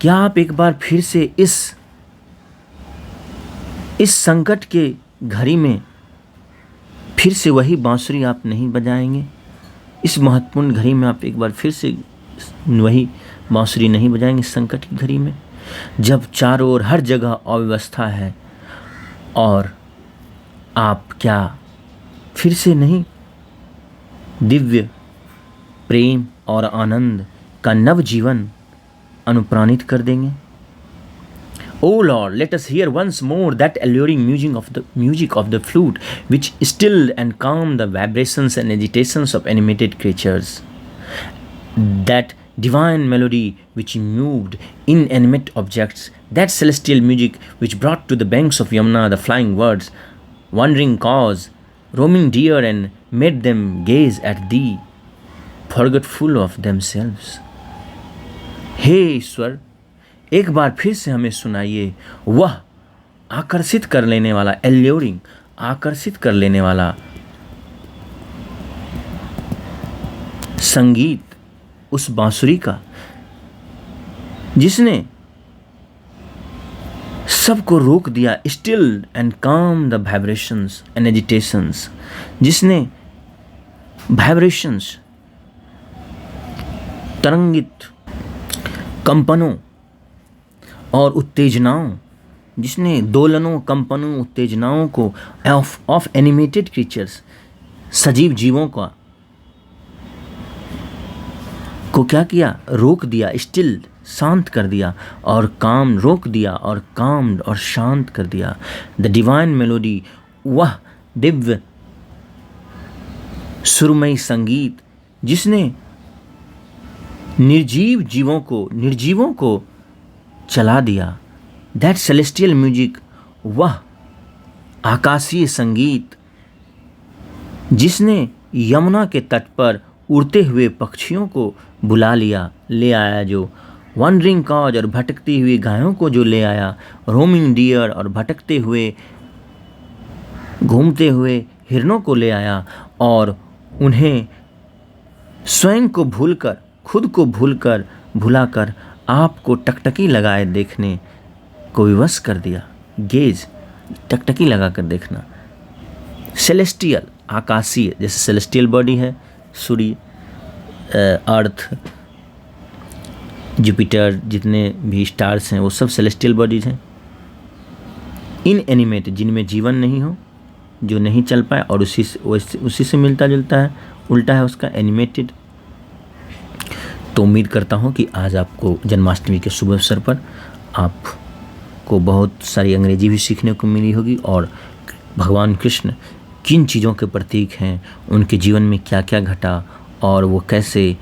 क्या आप एक बार फिर से इस संकट के घड़ी में फिर से वही बांसुरी आप नहीं बजाएंगे? इस महत्वपूर्ण घड़ी में आप एक बार फिर से वही बांसुरी नहीं बजाएंगे इस संकट की घड़ी में, जब चारों ओर हर जगह अव्यवस्था है? और आप क्या फिर से नहीं दिव्य प्रेम और आनंद का नव जीवन अनुप्राणित कर देंगे। O Lord, let us hear once more that alluring music of the flute, which stilled and calmed the vibrations and agitations of animated creatures. That divine melody which moved inanimate objects, that celestial music which brought to the banks of Yamuna the flying birds, wandering cows, roaming deer, and made them gaze at thee, forgetful of themselves. हे ईश्वर, एक बार फिर से हमें सुनाइए वह आकर्षित कर लेने वाला, एल्योरिंग, आकर्षित कर लेने वाला संगीत, उस बांसुरी का जिसने सबको रोक दिया, स्टिल एंड काम द वाइब्रेशंस एंड एजिटेशंस, जिसने वाइब्रेशंस, तरंगित कंपनों और उत्तेजनाओं, जिसने दोलनों, कंपनों, उत्तेजनाओं को ऑफ एनिमेटेड क्रीचर्स, सजीव जीवों को क्या किया, रोक दिया, स्टिल, शांत कर दिया, और काम, रोक दिया और काम और शांत कर दिया। द डिवाइन मेलोडी, वह दिव्य सुरमई संगीत जिसने निर्जीवों को चला दिया। दैट सेलेस्टियल म्यूजिक, वह आकाशीय संगीत जिसने यमुना के तट पर उड़ते हुए पक्षियों को बुला लिया, ले आया, जो वंडरिंग कॉज और भटकती हुई गायों को जो ले आया, रोमिंग डियर और भटकते हुए घूमते हुए हिरणों को ले आया, और उन्हें स्वयं को भूलकर, खुद को भुलाकर आपको टकटकी लगाए देखने को विवश कर दिया। गेज, टकटकी लगाकर देखना। सेलेस्टियल, आकाशीय, जैसे सेलेस्टियल बॉडी है, सूर्य, अर्थ, जुपिटर, जितने भी स्टार्स हैं वो सब सेलेस्टियल बॉडीज हैं। इनएनिमेट, जिनमें जीवन नहीं हो, जो नहीं चल पाए, और उसी से मिलता जुलता है, उल्टा है उसका, एनिमेटेड। तो उम्मीद करता हूँ कि आज आपको जन्माष्टमी के शुभ अवसर पर आपको बहुत सारी अंग्रेजी भी सीखने को मिली होगी, और भगवान कृष्ण किन चीज़ों के प्रतीक हैं, उनके जीवन में क्या क्या घटा, और वो कैसे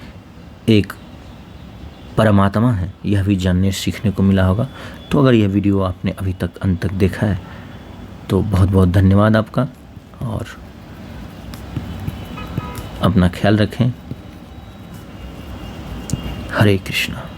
एक परमात्मा है, यह भी जानने सीखने को मिला होगा। तो अगर यह वीडियो आपने अभी तक अंत तक देखा है तो बहुत बहुत धन्यवाद आपका, और अपना ख्याल रखें। हरे कृष्णा।